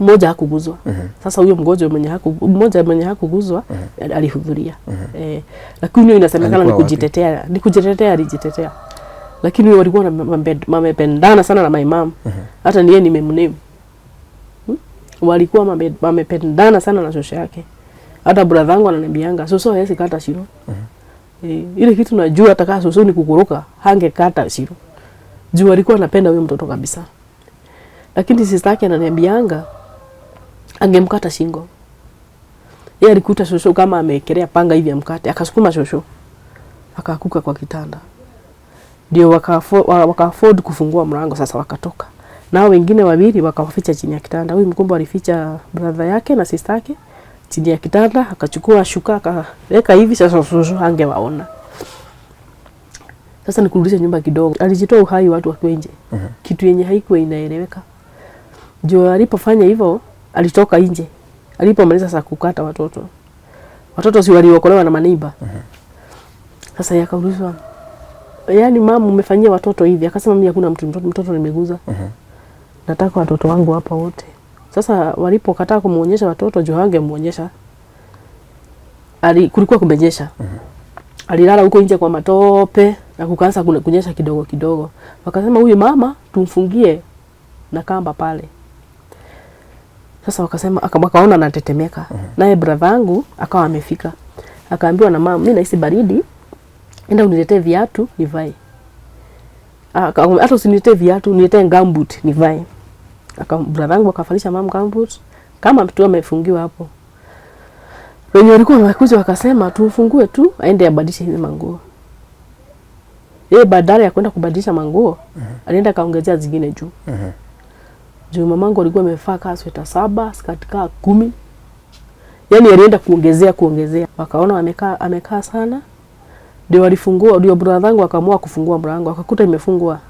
Mmoja hakuguzwa. Sasa huyo mgonjwa mwenye hakuguzwa alihudhuria. Lakini huyo inasemekana ni kujitetea alijitetea. Lakini huyo walikuwa wamependana sana na maimamu. Hata niye nimemname. Walikuwa wamependana sana na shosho yake. Hata brother wangu ananiambianga Soso hawezi kata Shiro. Ile kitu najua hata kama Soso ni kukuruka hangekata Shiro. Juu alikuwa anapenda huyo mtoto kabisa. Lakini sister yake ananiambianga angemkata shingo. Yeye alikuta Shosho kama amekelea panga hivi amkate, akasukuma Shosho. Akakuka kwa kitanda. Ndio waka-afford kufungua mlango sasa wakatoka. Nao wengine 2 wakawaficha chini ya kitanda. Huyu mkubwa alificha brother yake na sister yake chini ya kitanda, akachukua shuka akaweka hivi sasa Shosho angewaona. Sasa nikurudisha nyumba kidogo. Alijitoa uhai watu wakiwa nje. Kitu yenye haikuwa inaeleweka. Ndio alipofanya hivyo alitoka nje. Alipomaliza sasa kukata watoto si waliokolewa na maniba. Sasa yakaulizwa, yaani mama umefanyia watoto hivi? Akasema mimi hakuna mtoto nimeguza. Nataka watoto wangu hapa wote. Sasa walipokataa kumuonyesha watoto juu hangemuonyesha. Kulikuwa kumenyesha. Alilala huko nje kwa matope na kukaanza kunyesha kidogo kidogo. Wakasema huyu mama tumfungie na kamba pale. Sasa wakasema akaona anatetemeka. Naye brother wangu akawa amefika. Akaambiwa na mama, mimi nahisi baridi. Enda uniletee viatu nivae. Hata usiniletee viatu, niletee gumboot nivae. Brother wangu akafalisha mama gumboot kama mtu amefungiwa hapo. Wenye walikuwa wanakuja wakasema tufungue tu aende abadilishe hizo manguo. Yeye badala ya kwenda kubadilisha manguo, alienda kaongezea zingine juu. Juu mamangu alikuwa amevaa sweta 7, skati 10. Yaani alienda kuongezea. Wakaona amekaa sana. Ndio walifungua, ndio brother wangu akaamua kufungua mlango, akakuta imefungwa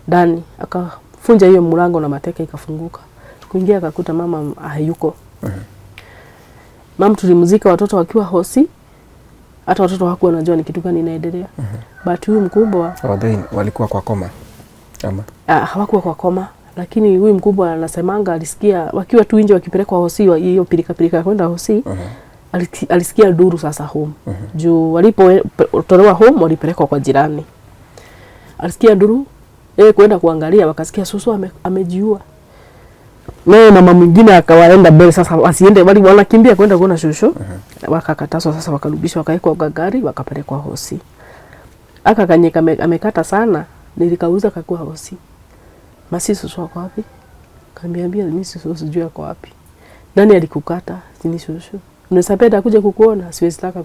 ndani. Akafunja hiyo mlango na mateke ikafunguka. Kuingia akakuta mama hayuko. Mama tulimzika watoto wakiwa hosi. Hata watoto hawakuwa wanajua ni kitu gani inaendelea. But huyu mkubwa walikuwa kwa koma ama hawakuwa kwa koma, lakini huyu mkubwa anasemanga alisikia wakiwa tu nje wakipelekwa hosi hiyo pilika kwenda hosi. Alisikia duru sasa home. Juu walipotolewa home walipelekwa kwa jirani. Alisikia duru, kwenda kuangalia wakasikia Soso amejiua. Na mama mwingine akawaenda mbele sasa wasiende, wanakimbia kwenda kuona Shosho. Wakakatazwa sasa, wakarudishwa wakaekwa kwa gari wakapelekwa hosi. Akakanyeka amekata sana, nilikauza kakua hosi. Masi Soso wako wapi? Kaniambia mimi Soso sijui yako wapi. Nani alikukata? Sini Shosho. Unasapenda kuja kukuona, siwezi taka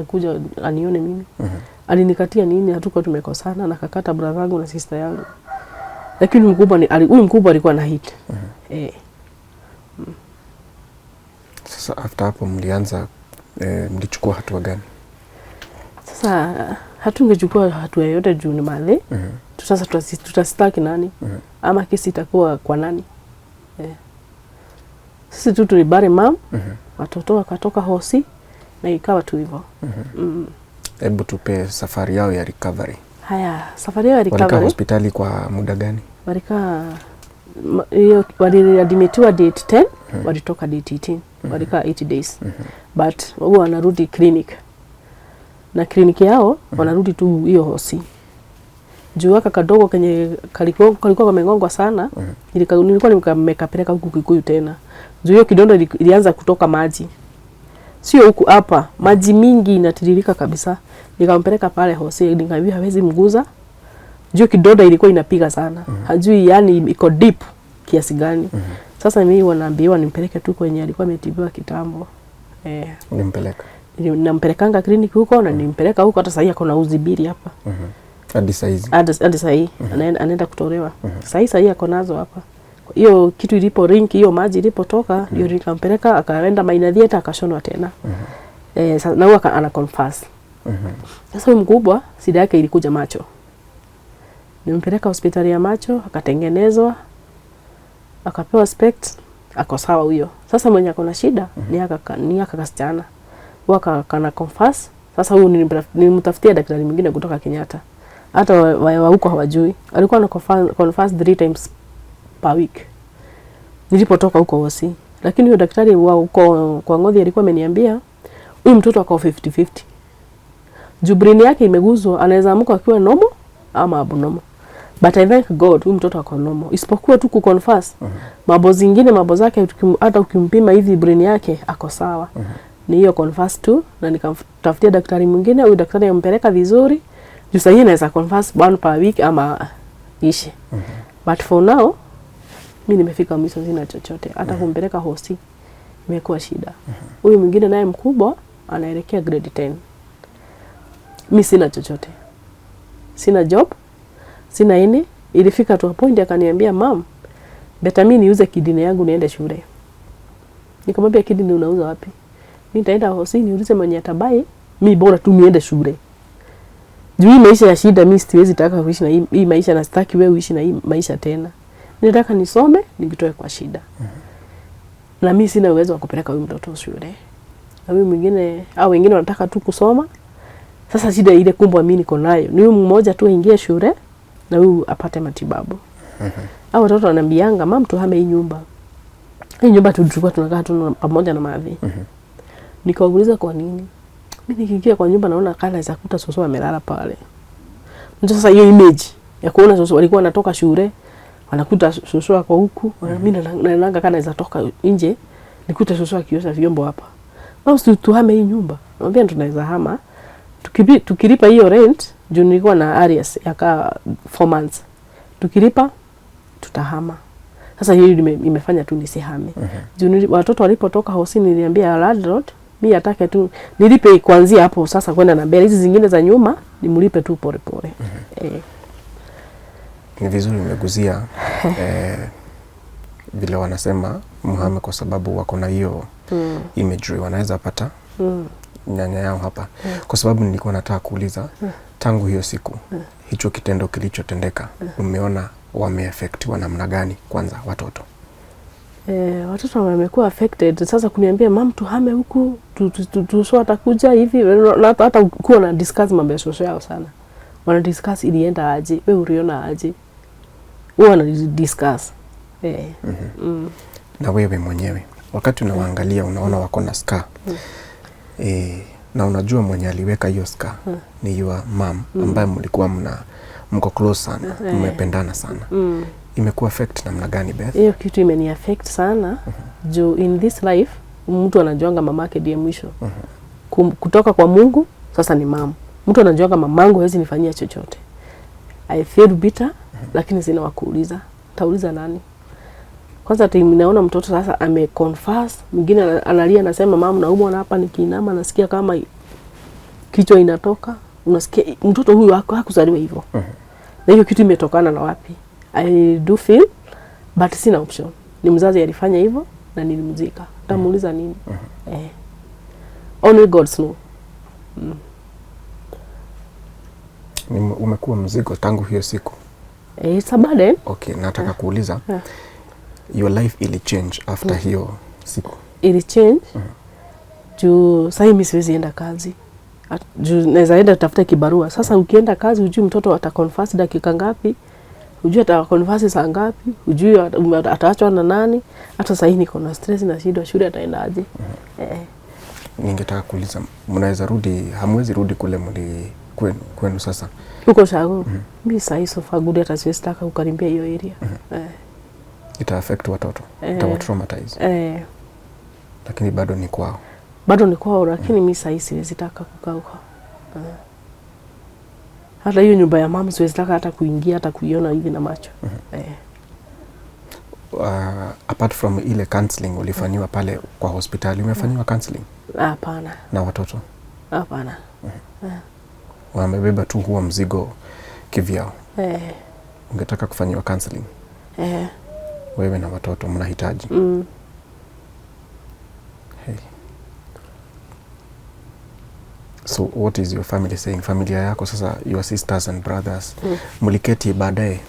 kuja anione mimi. Alinikatia nini? Hatuko tumekosana na kakata brother wangu na sister yangu. Lakini huyu mkubwa alikuwa na hit. Sasa after hapo mlichukua hatua gani? Sasa hatungechukua hatua yoyote juu ni mali. Sasa tutastaki nani? Ama kesi itakuwa kwa nani? Sisi tu tulibari mam. watoto wakatoka hosi na ikawa tu hivyo. Hebu tupe safari yao ya recovery. Haya, safari yao ya recovery. Walikaa hospitali kwa muda gani? Waliadmitiwa date 10, walitoka date 18. Walikaa 80 days. But huwa wanarudi clinic. Na kliniki yao wanarudi tu hiyo hosi. Juu waka kadogo kenye kalikuwa kamengongwa sana, nilikuwa nimekapeleka huku Kikuyu tena. Juu hiyo kidonda ilianza kutoka maji. Sio huku hapa, maji mingi inatiririka kabisa. Nikampeleka pale hosi, nikamwambia hawezi mguza. Juu kidonda ilikuwa inapiga sana. Hajui yani iko deep kiasi gani. Sasa mimi wanaambiwa nimpeleke tu kwenye alikuwa ametibiwa kitambo. Nimpeleka. Nampelekanga kliniki huko na nimpeleka huko hata sasa kuna uzibiri hapa. Hadi saizi. Hadi sasa anaenda kutolewa. Sasa ako nazo hapa. Hiyo kitu ilipo ring, hiyo maji ilipotoka, ndio nikampeleka akaenda Maina Theater akashonwa tena. Na huwa ana confess. Sasa huyu mkubwa shida yake ilikuja macho. Nimpeleka hospitali ya macho, akatengenezwa, akapewa specs, ako sawa huyo. Sasa mwenye akona shida ni aka kasichana. Waka kana confess. Sasa huyu nilimtafutia daktari mwingine kutoka Kenyatta. Hata wa huko hawajui. Alikuwa na confess 3 times per week. Nilipotoka huko hosi. Lakini huyo daktari wa huko kwa Ngothi alikuwa ameniambia huyu mtoto akao 50-50. Brain yake imeguzwa, anaweza amka akiwa normal ama abnormal. But I thank God huyu mtoto ako normal. Isipokuwa tu kuconfess. Mambo zingine mambo zake hata ukimpima hivi brain yake ako sawa. Ni hiyo confess tu na nikamtafutia daktari mwingine, huyu daktari ampeleka vizuri. Juu sasa inaweza confess 1 per week ama ishi. But for now mimi nimefika mwisho sina chochote. Hata kumpeleka hosi imekuwa shida. Huyu mwingine naye mkubwa anaelekea grade 10. Mimi sina chochote. Sina job. Sina ini. Ilifika tu point akaniambia mam, beta mimi niuze kidini yangu niende shule. Nikamwambia kidini unauza wapi? Mimi nitaenda hosi niulize mwenye atabai, mimi bora tu niende shule. Juu hii maisha ya shida mimi siwezi taka kuishi na hii maisha na sitaki wewe uishi na hii maisha tena. Nataka nisome nijitoe kwa shida. Na mimi sina uwezo wa kupeleka huyu mtoto shule. Na huyu mwingine au wengine wanataka tu kusoma. Sasa shida ile kubwa mimi niko nayo. Ni huyu mmoja tu aingie shule na huyu apate matibabu. Hao watoto wananiambianga mam tuhame hii nyumba. Hii nyumba tulikuwa tunakaa tu pamoja na Mavi. Nikauliza kwa nini? Mimi nikiingia kwa nyumba naona kana za kuta Soso amelala pale. Sasa hiyo image ya kuona Soso walikuwa wanatoka shule, wanakuta Soso kwa huku, mimi naanga kana za toka nje, nikuta Soso akiosha vyombo hapa. Au tuhame hii nyumba. Naambia tunaweza hama. Tukilipa hiyo rent, juu nilikuwa na arrears ya 4 months. Tukilipa tutahama. Sasa hiyo imefanya tu nisihame. Juu watoto walipotoka hosi niliambia landlord mimi atake tu nilipe kuanzia hapo sasa kwenda na mbele, hizi zingine za nyuma nimlipe tu pole pole. Ni vizuri umeguzia vile wanasema muhame kwa sababu wako na hiyo imagery wanaweza pata nyanya yao hapa. Kwa sababu nilikuwa nataka kuuliza tangu hiyo siku hicho kitendo kilichotendeka umeona wameaffectiwa namna gani kwanza watoto? Watoto wamekuwa affected. Sasa kuniambia mam tuhame huku, Soso atakuja hivi, hata kuwa na discuss mambo ya Soso yao sana. Wana discuss ilienda aje, wewe uliona aje. Wana discuss. Na wewe mwenyewe wakati unawaangalia unaona wako na scar. Na unajua mwenye aliweka hiyo scar ni your mom ambaye mlikuwa mko close sana, mmependana sana. Imekuwa affect namna gani Beth? Hiyo kitu imeni affect sana. Juu in this life mtu anajuanga mamake ndiye mwisho. Kutoka kwa Mungu sasa ni mama. Mtu anajuanga mamangu hawezi nifanyia chochote. I feel bitter lakini sina wa kuuliza. Tauliza nani? Kwanza timu naona mtoto sasa ameconfess, mwingine analia anasema mama naumwa na hapa nikiinama nasikia kama kichwa inatoka. Unasikia mtoto huyu hakuzaliwa hivyo. Na hiyo kitu imetokana na wapi? I do feel but sina option. Ni mzazi alifanya hivyo na nilimzika. Tamuuliza nini? Only God knows. Umekuwa mzigo tangu hiyo siku. It's a burden. Okay, nataka kuuliza your life ili change after hiyo siku. Ili change Juu sasa mimi siwezi enda kazi. Juu naweza enda tafuta kibarua. Sasa ukienda kazi hujui mtoto ataconfess dakika ngapi, hujui ataconfess saa ngapi, hujui ataachwa na nani. Hata sasa niko na stress na shida, shule ataenda aje? Ningetaka kuuliza, mnaweza rudi, hamwezi rudi kule kwenu sasa? Uko shago. Mimi sasa hizo fagudi hata siwezi taka kukaribia hiyo area. Ita affect watoto. Ita traumatize. Lakini bado ni kwao. Bado ni kwao, lakini mimi sasa siwezi taka kukaa huko. Hata hiyo nyumba ya mama siwezi taka hata kuingia, hata kuiona hivi na macho. Apart from ile counseling ulifanywa pale kwa hospitali, umefanyiwa counseling? Hapana. Na watoto? Hapana. Wamebeba tu huo mzigo kivyao. Ungetaka kufanyiwa counseling? Wewe na watoto mnahitaji. Hey. So what is your family saying? Familia yako sasa, your sisters and brothers, mliketi baadaye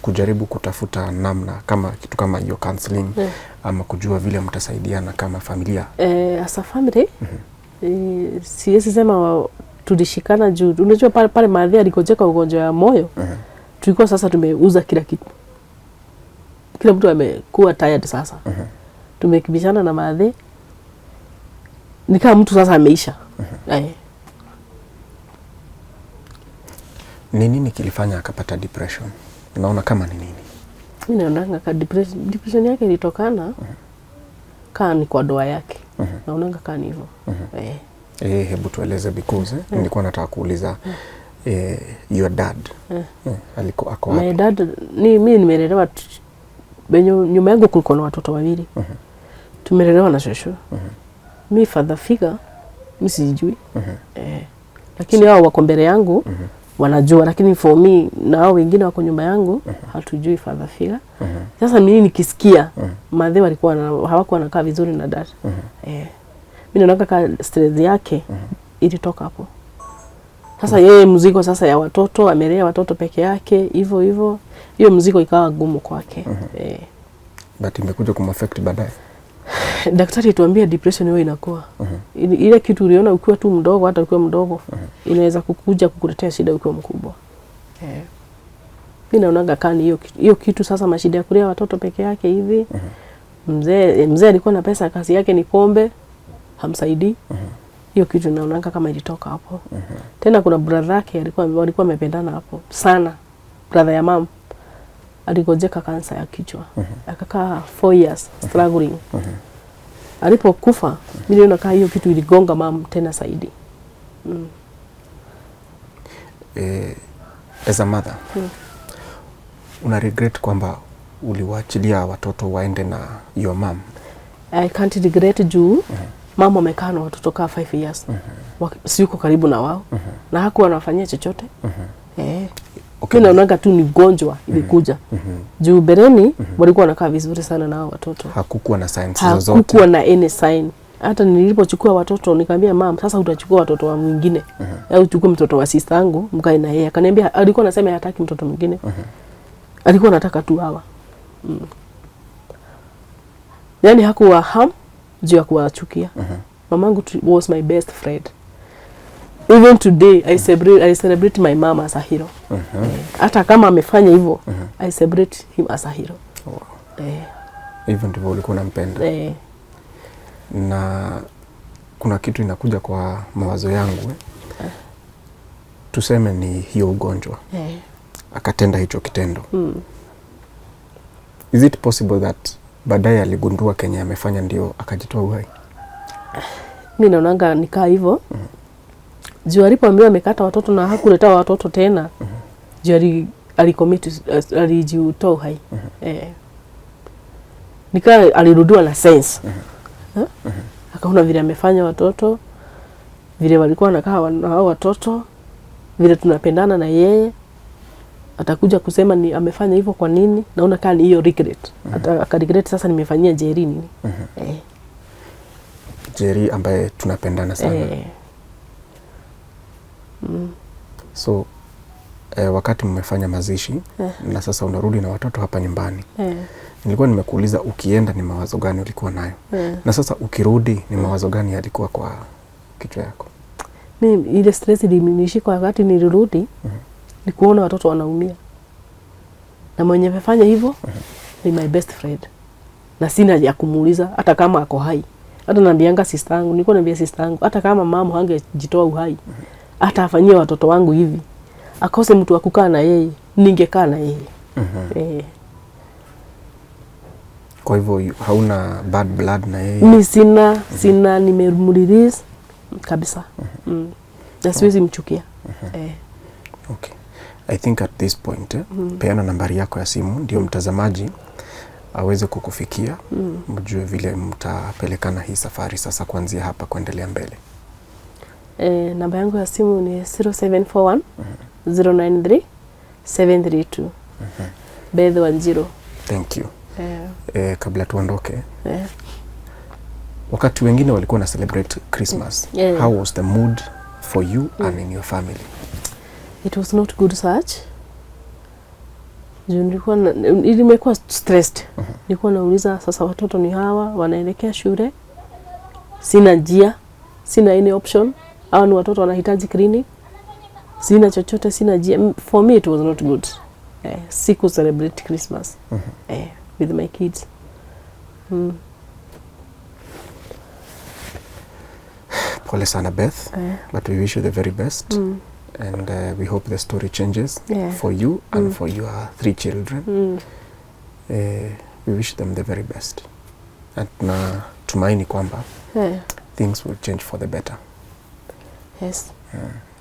kujaribu kutafuta namna kama kitu kama hiyo counseling, ama kujua vile mtasaidiana kama familia? As a family, siwezi sema tulishikana juu. Unajua pale Madhe alikojeka ugonjwa ya moyo. Tulikuwa sasa tumeuza kila kitu. Kila mtu amekuwa tired sasa. Tumekibishana na Madhe. Ni kama mtu sasa ameisha. Ni nini kilifanya akapata depression? Unaona kama ni nini? Mimi naona kama depression yake ilitokana kama ni kwa doa yake. Naona kama ni hivyo. Hebu tueleze because nilikuwa nataka kuuliza your dad. Alikuwa ako wapi? My dad mimi nimelelewa nyuma yangu kulikuwa na watoto wawili. Tumelelewa na shosho. Mimi father figure mimi sijui. Lakini hao wako mbele yangu wanajua, lakini for me na hao wengine wako nyuma yangu hatujui father figure. Sasa mimi nikisikia Madhe walikuwa hawakuwa wanakaa vizuri na dad. Mimi naona kama stress yake ilitoka hapo. Sasa yeye mzigo sasa ya watoto, amelea watoto peke yake hivyo hivyo, hiyo mzigo ikawa gumu kwake. But imekuja kumaffect baadaye. Daktari tuambia depression hiyo inakuwa. Ile kitu uliona ukiwa tu mdogo, hata ukiwa mdogo inaweza kukuja kukuletea shida ukiwa mkubwa. Mimi naona kama hiyo kitu sasa, mashida ya kulea watoto peke yake hivi. Mzee alikuwa na pesa, kazi yake ni pombe, hamsaidii. Hiyo kitu naona kama ilitoka hapo. Tena kuna brother yake walikuwa wamependana hapo sana. Brother ya mom aligojeka kansa ya kichwa. Akakaa 4 years struggling. Alipokufa mimi naona kama hiyo kitu iligonga mom tena zaidi. As a mother, una regret kwamba uliwaachilia watoto waende na your mom? I can't regret juu mama amekaa na watoto kaa 5 years. Siko karibu na wao. Na hakuwa anafanyia chochote. Okay. Mimi naona tu ni gonjwa ilikuja. Juu bereni walikuwa wanakaa vizuri sana na hao watoto. Hakukuwa na signs zozote. Hakukuwa na any sign. Hata nilipochukua watoto nikamwambia mama, sasa utachukua watoto wa mwingine. Au uchukue mtoto wa sister yangu mkae na yeye. Akaniambia alikuwa anasema hataki mtoto mwingine. Alikuwa anataka tu hawa. Yaani hakuwa juu ya kuwachukia. Mamangu was my best friend. Even today I celebrate my mom as a hero. Hata kama amefanya hivyo, I celebrate him as a hero. Even ndivyo ulikuwa unampenda. Na kuna kitu inakuja kwa mawazo yangu. Tuseme ni hiyo ugonjwa. Akatenda hicho kitendo. Is it possible that baadaye aligundua Kenya amefanya ndio akajitoa uhai? Mimi naona nikaa hivyo. Juu alipoambiwa amekata watoto na hakuleta watoto tena. Juu alijitoa uhai. Nikaa alirudiwa na sense. Akaona vile amefanya watoto, vile walikuwa wanakaa na hao watoto, vile tunapendana na yeye. Atakuja kusema ni amefanya hivyo kwa nini? Naona kama hiyo regret. Akaregret sasa nimefanyia Jerry nini? Jerry ambaye tunapendana sana. So wakati mmefanya mazishi na sasa unarudi na watoto hapa nyumbani. Nilikuwa nimekuuliza ukienda ni mawazo gani ulikuwa nayo? Na sasa ukirudi ni mawazo gani yalikuwa kwa kichwa yako? Mimi ile stress ilinishika wakati nilirudi, ni kuona watoto wanaumia. Na mwenye amefanya hivyo ni my best friend. Na sina ya kumuuliza hata kama ako hai. Hata naambianga sister yangu, nilikuwa naambia sister yangu, hata kama mama hangejitoa uhai, hata afanyie watoto wangu hivi, akose mtu wa kukaa na yeye, ningekaa na yeye. Kwa hivyo hauna bad blood na yeye? Mimi sina nimemrelease kabisa. Na siwezi mchukia. Okay. I think at this point, peana nambari yako ya simu ndio mtazamaji aweze kukufikia, mjue vile mtapelekana hii safari sasa kuanzia hapa kuendelea mbele. Namba yangu ya simu ni 0741 093 732. Beth Wanjiru. Thank you. Kabla tuondoke, wakati wengine walikuwa na celebrate Christmas, how was the mood for you and in your family? It was not good such. Nilikuwa stressed. Nilikuwa nauliza sasa watoto ni hawa wanaelekea shule. Sina njia, sina any option. Hawa ni watoto wanahitaji clinic. Sina chochote, sina njia. For me it was not good. Siku celebrate Christmas with my kids. Pole sana Beth, but we wish you the very best. And we hope the story changes for you and for your 3 children. We wish them the very best. And tumaini kwamba things will change for the better. Yes,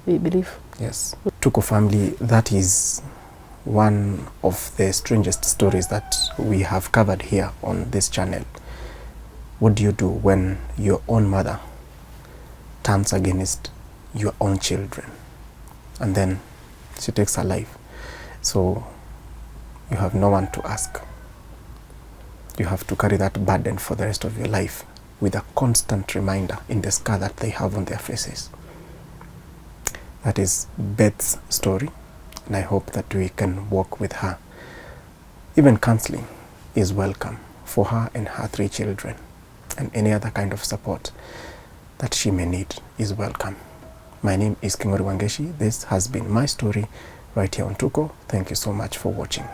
we believe. Yes. Tuko family, that is one of the strangest stories that we have covered here on this channel. What do you do when your own mother turns against your own children and then she takes her life? So you have no one to ask. You have to carry that burden for the rest of your life with a constant reminder in the scar that they have on their faces. That is Beth's story, and I hope that we can walk with her. Even counseling is welcome for her and her 3 children, and any other kind of support that she may need is welcome. My name is Kingori Wangeshi. This has been my story right here on Tuko. Thank you so much for watching.